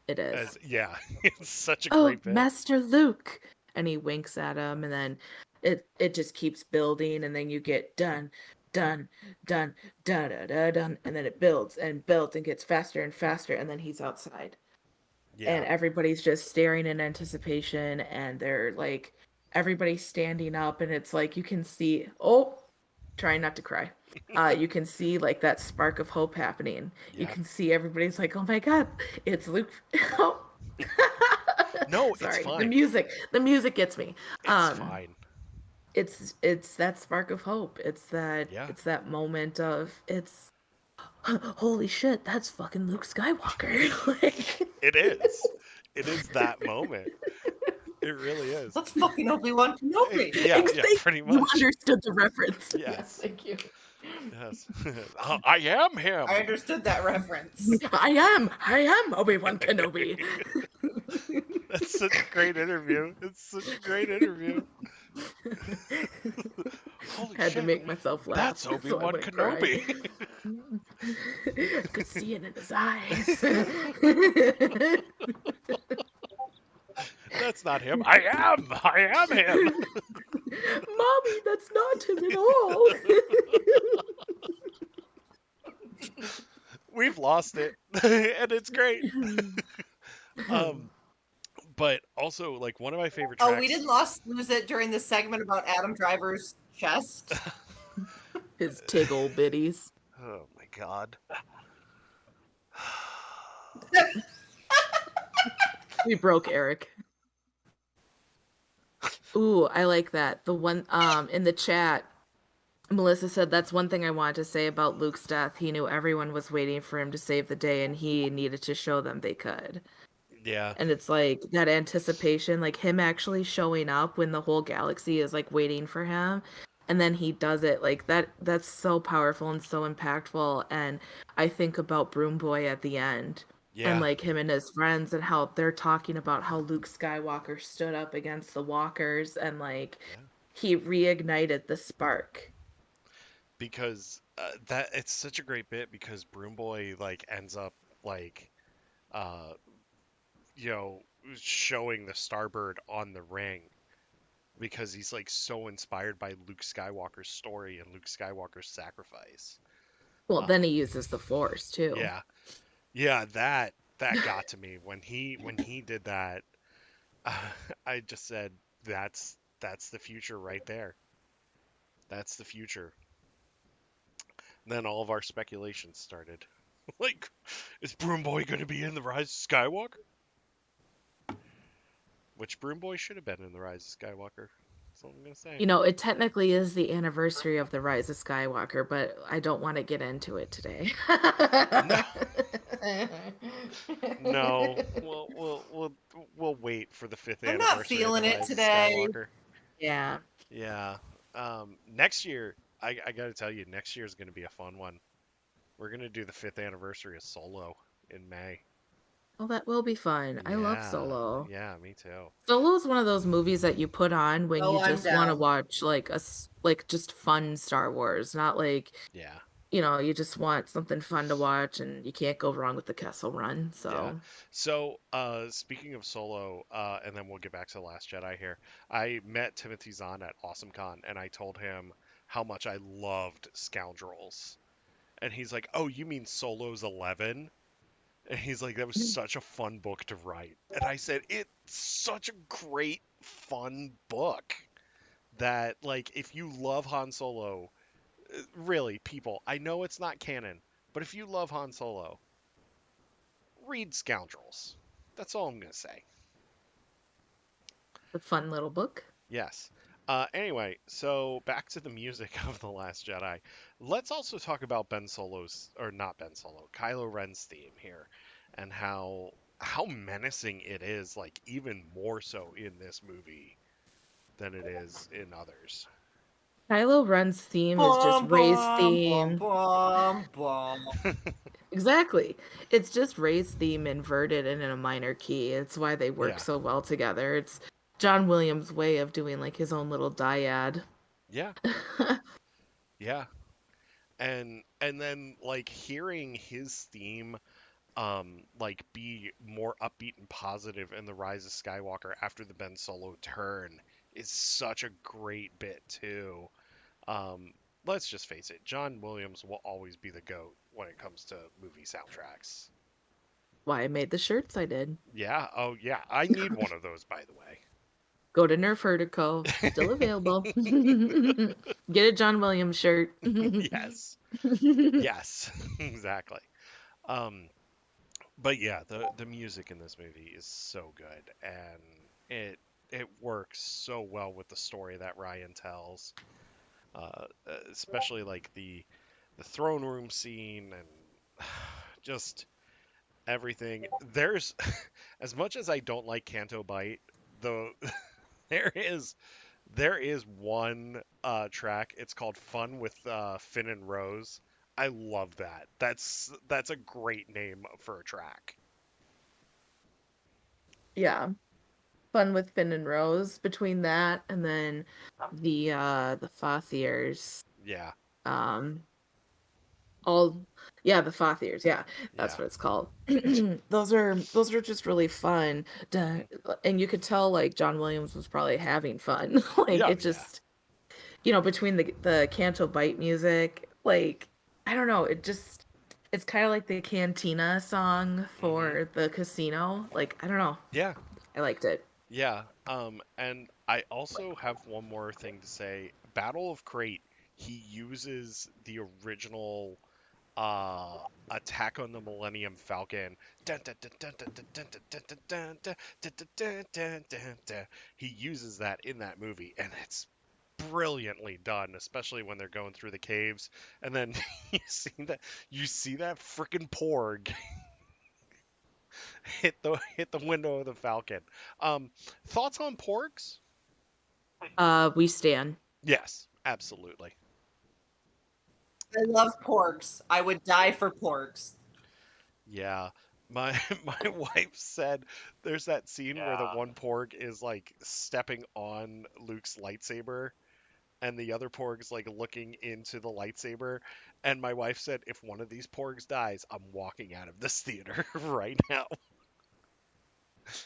It is.
As yeah, it's such a
Oh,
great bit.
Master Luke. And he winks at him, and then it just keeps building, and then you get dun, dun, dun, dun, dun, dun, dun, and then it builds and builds and gets faster and faster, and then he's outside.
Yeah.
And everybody's just staring in anticipation, and they're like, everybody's standing up, and it's like you can see, oh, trying not to cry. You can see like that spark of hope happening. You
Yeah.
can see everybody's like, oh my god, it's Luke.
No, it's
Sorry,
fine.
the music gets me.
It's fine.
It's that spark of hope.
Yeah.
It's that moment of it's holy shit, that's fucking Luke Skywalker. Like
It is. It is that moment. It really is.
That's fucking Obi-Wan Kenobi.
Yeah, yeah, pretty
you
much.
understood the reference.
Yes.
Thank you.
Yes. I am him.
I understood that reference.
I am Obi-Wan Kenobi.
That's such a great interview. It's such a great interview. Holy
Had
shit.
to make myself laugh.
That's
so I
Obi-Wan
wouldn't cry.
Kenobi.
I could see it in his eyes.
That's not him. I am him.
Mommy, that's not him at all.
We've lost it. And it's great. But also like one of my favorite tracks.
Oh, we didn't lose it during the segment about Adam Driver's chest.
His tiggle bitties.
Oh my god.
We broke Eric. Ooh, I like that. The one in the chat, Melissa said that's one thing I wanted to say about Luke's death. He knew everyone was waiting for him to save the day, and he needed to show them they could.
Yeah.
And it's like that anticipation, like him actually showing up when the whole galaxy is like waiting for him. And then he does it like that's so powerful and so impactful. And I think about Broom Boy at the end.
Yeah.
And like him and his friends and how they're talking about how Luke Skywalker stood up against the walkers and like he reignited the spark.
Because that it's such a great bit because Broom Boy like ends up like you know showing the Starbird on the ring because he's like so inspired by Luke Skywalker's story and Luke Skywalker's sacrifice.
Well, then he uses the Force too.
Yeah. Yeah, that got to me when he did that. I just said that's the future right there. That's the future. And then all of our speculations started. Like, is Broom Boy going to be in the Rise of Skywalker? Which Broom Boy should have been in the Rise of Skywalker. That's all I'm gonna say.
You know, it technically is the anniversary of the Rise of Skywalker, but I don't want to get into it today.
No, we'll wait for the 5th
I'm
anniversary.
not feeling
of the
it
Rise of
today.
Skywalker.
Yeah.
Yeah. Next year, I got to tell you, next year is going to be a fun one. We're going to do the 5th anniversary of Solo in May.
Well, that will be fun. I love
Yeah,
Solo.
Yeah, me too.
Solo is one of those movies that you put on when you
I'm
just want to
down.
watch like like just fun Star Wars, not like
Yeah.
you know, you just want something fun to watch and you can't go wrong with the Kessel Run. So
Yeah. So, speaking of Solo, and then we'll get back to The Last Jedi here. I met Timothy Zahn at AwesomeCon, and I told him how much I loved Scoundrels. And he's like, "Oh, you mean Solo's 11?" And he's like, "That was such a fun book to write." And I said, "It's such a great, fun book that, like, if you love Han Solo, really, people, I know it's not canon, but if you love Han Solo, read Scoundrels. That's all I'm going to say."
a fun little book.
Yes. Anyway, so back to the music of The Last Jedi. Let's also talk about Kylo Ren's theme here, and how menacing it is, like even more so in this movie than it is in others.
Kylo Ren's theme is just Rey's theme.
Bum, bum.
Exactly. It's just Rey's theme inverted and in a minor key. It's why they work
Yeah.
so well together. It's John Williams' way of doing like his own little dyad.
Yeah, yeah. And then like hearing his theme like be more upbeat and positive in the Rise of Skywalker after the Ben Solo turn is such a great bit too. Um, let's just face it, John Williams will always be the GOAT when it comes to movie soundtracks.
Why I made the shirts I did.
Yeah, oh yeah, I need one of those by the way.
Go to Nerf Herder Co. Still available. Get a John Williams shirt.
Yes. Yes, exactly. Um, but yeah, the music in this movie is so good, and it works so well with the story that Ryan tells. Especially like the throne room scene and just everything. There's as much as I don't like Canto Bite, though there is there is one track. It's called Fun with Finn and Rose. I love that. That's a great name for a track.
Yeah. Fun with Finn and Rose between that and then the Fathiers.
Yeah,
Um all yeah, the Fathiers, yeah. That's
yeah,
what it's called. Those are just really fun. And you could tell like John Williams was probably having fun. Like
yeah,
it
yeah.
just between the Canto Bite music, like I don't know, it's kind of like the Cantina song
Hmm.
for the casino. Like I don't know,
Yeah,
I liked it.
yeah. And I also have one more thing to say. Battle of Crate, he uses the original uh Attack on the Millennium Falcon. Dun, dun, dun, dun, dun, dun, dun, dun, dun, dun, dun, dun, dun, dun, dun, dun, dun. He uses that in that movie, and it's brilliantly done, especially when they're going through the caves. And then you see that freaking porg hit the window of the Falcon. Thoughts on porgs?
We stand.
Yes, absolutely.
I love porgs. I would die for porgs.
Yeah. My my wife said there's that scene where the
Yeah.
one porg is like stepping on Luke's lightsaber and the other porg's like looking into the lightsaber, and my wife said if one of these porgs dies, I'm walking out of this theater right now.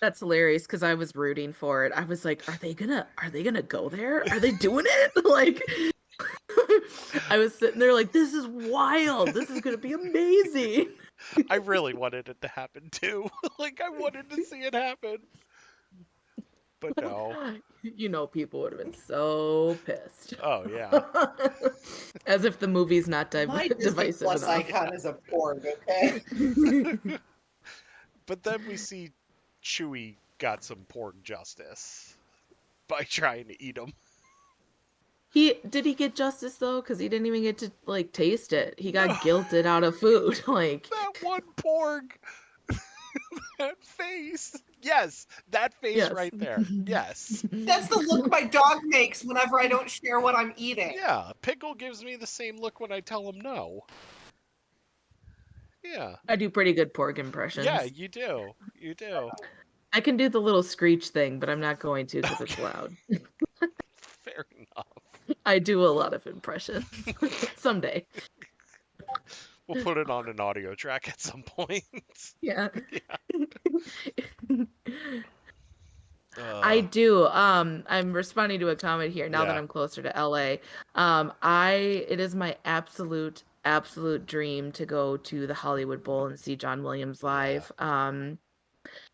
That's hilarious because I was rooting for it. I was like, are they gonna go there? Are they doing it? Like I was sitting there like, this is wild. This is gonna be amazing.
I really wanted it to happen too. Like I wanted to see it happen. But no.
People would have been so pissed.
Oh yeah.
As if the movie's not
My Disney
divisive
Plus
enough.
icon is a porg, okay?
But then we see Chewie got some pork justice by trying to eat him.
He get justice though? Because he didn't even get to like taste it. He got guilted out of food. Like
That one porg, that face. Yes, that face
yes.
right there. Yes.
That's the look my dog makes whenever I don't share what I'm eating.
Yeah, Pickle gives me the same look when I tell him no. Yeah.
I do pretty good pork impressions.
Yeah, you do. You do.
I can do the little screech thing, but I'm not going to because it's
Okay.
loud.
Fair enough.
I do a lot of impressions. Someday.
We'll put it on an audio track at some point.
Yeah. I
Uh,
do. I'm responding to a comment here now that
yeah.
I'm closer to LA. It is my absolute dream to go to the Hollywood Bowl and see John Williams
Yeah.
live.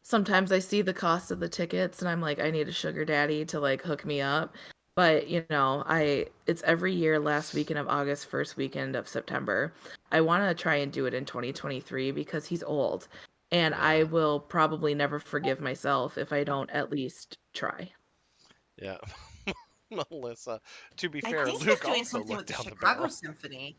Sometimes I see the cost of the tickets and I'm like, I need a sugar daddy to like hook me up. But it's every year last weekend of August, first weekend of September. I want to try and do it in 2023 because he's old. And I
Yeah.
will probably never forgive myself if I don't at least try.
Yeah. Melissa. To be
I
fair,
think he's
Luke
doing
also
something with
looked
the
down the
Chicago
barrel.
Symphony.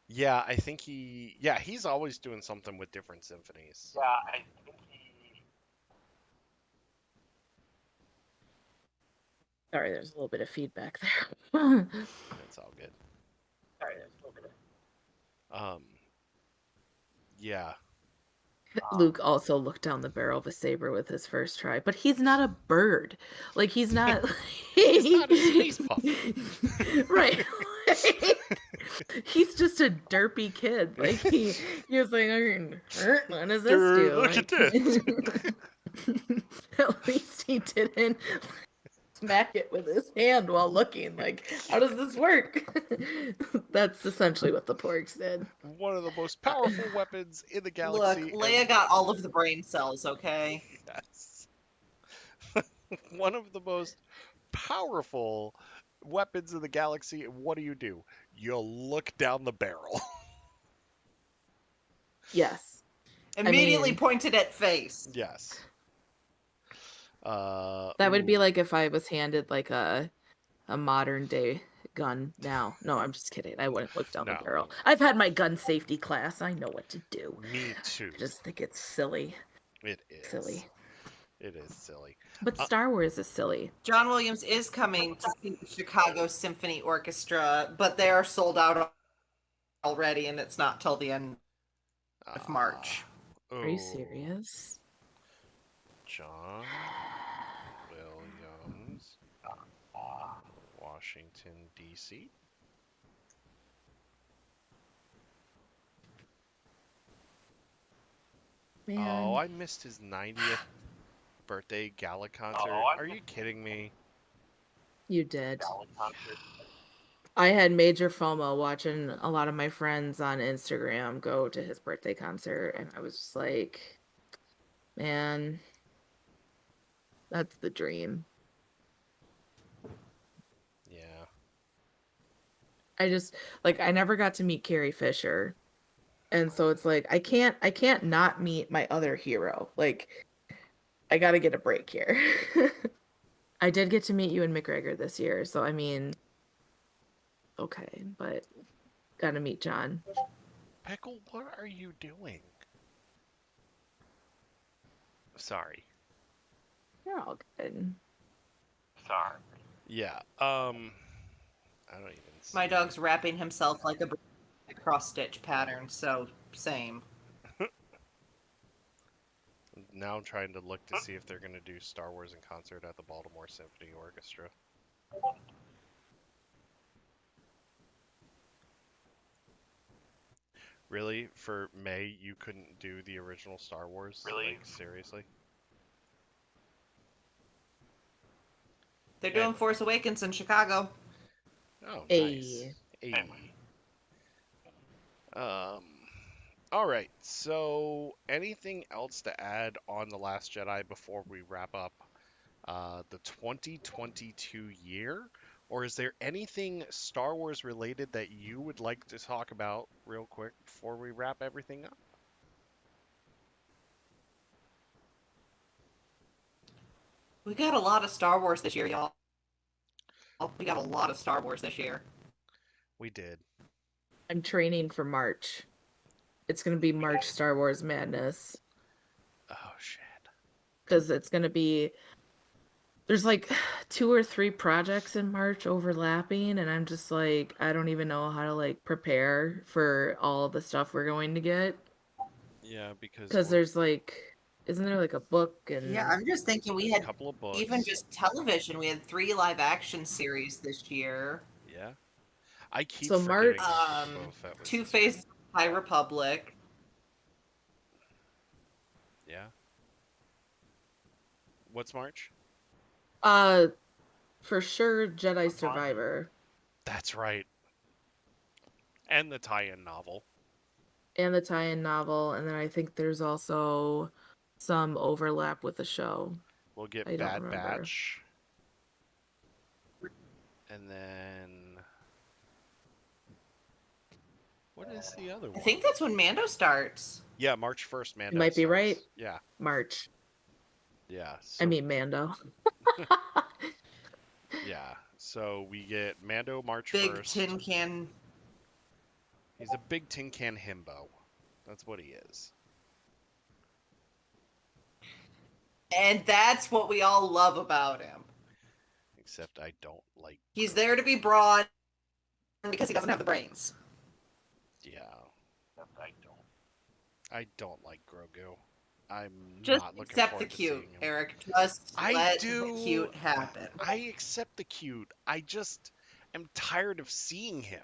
Yeah, I think he's always doing something with different symphonies.
Yeah, I think he.
Sorry, there's a little bit of feedback there.
It's all good.
Sorry, there's a little bit of.
Um, yeah.
Luke also looked down the barrel of a saber with his first try, but he's not a bird. Like he's not.
He's not a space puff.
Right. He's just a derpy kid. Like he was like, what does this do?
Look at
Like,
this.
at least he didn't smack it with his hand while looking. Like, how does this work? That's essentially what the porgs did.
One of the most powerful weapons in the
Look,
galaxy.
Leia got all of the brain cells, okay?
Yes. One of the most powerful weapons in the galaxy. What do? You look down the barrel.
Yes.
Immediately
mean-
pointed at face.
Yes.
That would be
ooh.
like if I was handed like a modern day gun now. No, I'm just kidding. I wouldn't look down
No.
the barrel. I've had my gun safety class. I know what to do.
Me too.
I just think it's silly.
It is.
Silly.
It is silly.
But Star Wars is silly.
John Williams is coming to see the Chicago Symphony Orchestra, but they are sold out already, and it's not till the end of March.
Are you
Oh,
serious?
John Williams, Washington, D.C.
Man.
Oh, I missed his 90th birthday gala concert. Are you kidding me?
You did. I had major FOMO watching a lot of my friends on Instagram go to his birthday concert, and I was just like, man, that's the dream.
Yeah.
I just like I never got to meet Carrie Fisher. And so it's like I can't not meet my other hero. Like I got to get a break here. I did get to meet Ewan McGregor this year, so I mean okay, but got to meet John.
Pickle, what are you doing? Sorry.
You're all good.
Sorry.
Yeah. I don't even.
My dog's wrapping himself like a cross-stitch pattern, so same.
Now I'm trying to look to see if they're going to do Star Wars in concert at the Baltimore Symphony Orchestra. Really? For May, you couldn't do the original Star Wars?
Really?
Like, seriously?
They're doing
And-
Force Awakens in Chicago.
Oh,
Hey.
nice. Hey. All right. So, anything else to add on The Last Jedi before we wrap up the 2022 year? Or is there anything Star Wars related that you would like to talk about real quick before we wrap everything up?
We got a lot of Star Wars this year, y'all. We got a lot of Star Wars this year.
We did.
I'm training for March. It's going to be March Star Wars Madness
Oh, shit.
cuz it's going to be there's like 2 or 3 projects in March overlapping, and I'm just like I don't even know how to like prepare for all the stuff we're going to get
Yeah, because
cuz
we're
there's like isn't there like a book and
Yeah, I'm just thinking we
a
had
couple of books.
even just television. We had 3 live-action series this year.
Yeah. I keep
So
forgetting
March-
Boba Fett was
Two
this year.
Face High Republic.
Yeah. What's March?
for sure Jedi Survivor
That's right. And the tie-in novel.
and the tie-in novel, and then I think there's also some overlap with the show.
We'll get
I don't
Bad
remember.
Batch. And then what is the other
I
one?
think that's when Mando starts.
Yeah, March 1st, Mando.
might be
starts.
right.
Yeah,
March.
yeah.
I
So,
mean Mando.
yeah. So we get Mando March
Big
1st.
tin can.
He's a big tin can himbo. That's what he is.
And that's what we all love about him.
Except I don't like.
He's there to be broad because he doesn't have the brains.
Yeah.
I don't.
I don't like Grogu. I'm
Just
not looking
accept the
forward to
cute,
seeing him.
Eric. Just
I
let the
do.
cute happen.
I accept the cute. I just am tired of seeing him.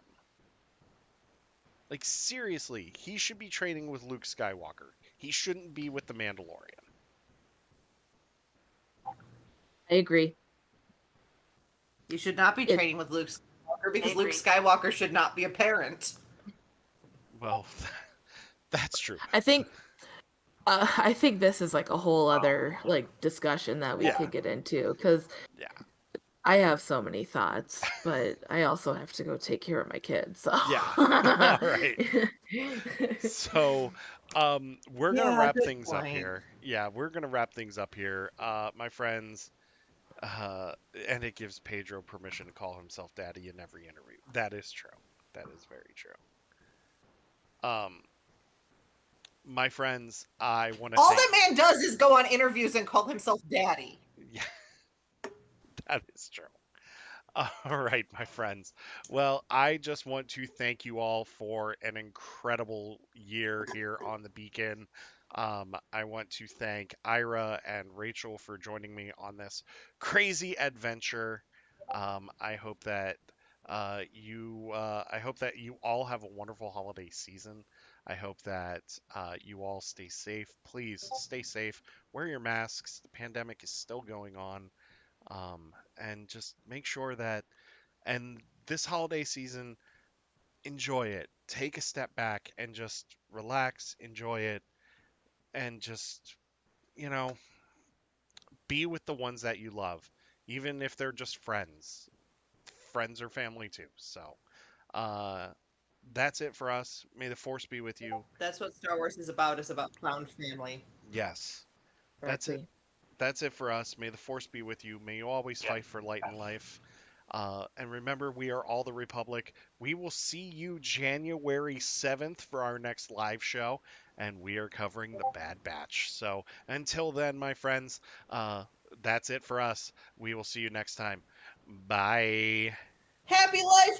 Like, seriously, he should be training with Luke Skywalker. He shouldn't be with the Mandalorian.
I agree.
You should not be
It
training with Luke Skywalker because Luke
agree.
Skywalker should not be a parent.
Well, that's true.
I think I think this is like a whole
Oh,
other like discussion that we
Yeah,
could get into because
yeah,
I have so many thoughts, but I also have to go take care of my kids. So
yeah. All right. So, we're gonna
Yeah,
wrap
good
things up
point.
here. Yeah, we're gonna wrap things up here. My friends, uh, and it gives Pedro permission to call himself daddy in every interview. That is true. That is very true. Um, my friends, I want to
All
thank.
that man does is go on interviews and call himself daddy.
Yeah, that is true. All right, my friends. Well, I just want to thank you all for an incredible year here on the Beacon. I want to thank Ira and Rachel for joining me on this crazy adventure. I hope that I hope that you all have a wonderful holiday season. I hope that you all stay safe. Please stay safe. Wear your masks. The pandemic is still going on, and just make sure that and this holiday season, enjoy it. Take a step back and just relax, enjoy it, and just, you know, be with the ones that you love, even if they're just friends. Friends or family too. So, uh, that's it for us. May the force be with you.
That's what Star Wars is about found family.
Yes, that's it.
exactly.
That's it for us. May the force be with you. May you always
yes.
fight for light and life. And remember, we are all the Republic. We will see you January 7th for our next live show, and we are covering the Bad Batch. So until then, my friends, that's it for us. We will see you next time. Bye.
Happy life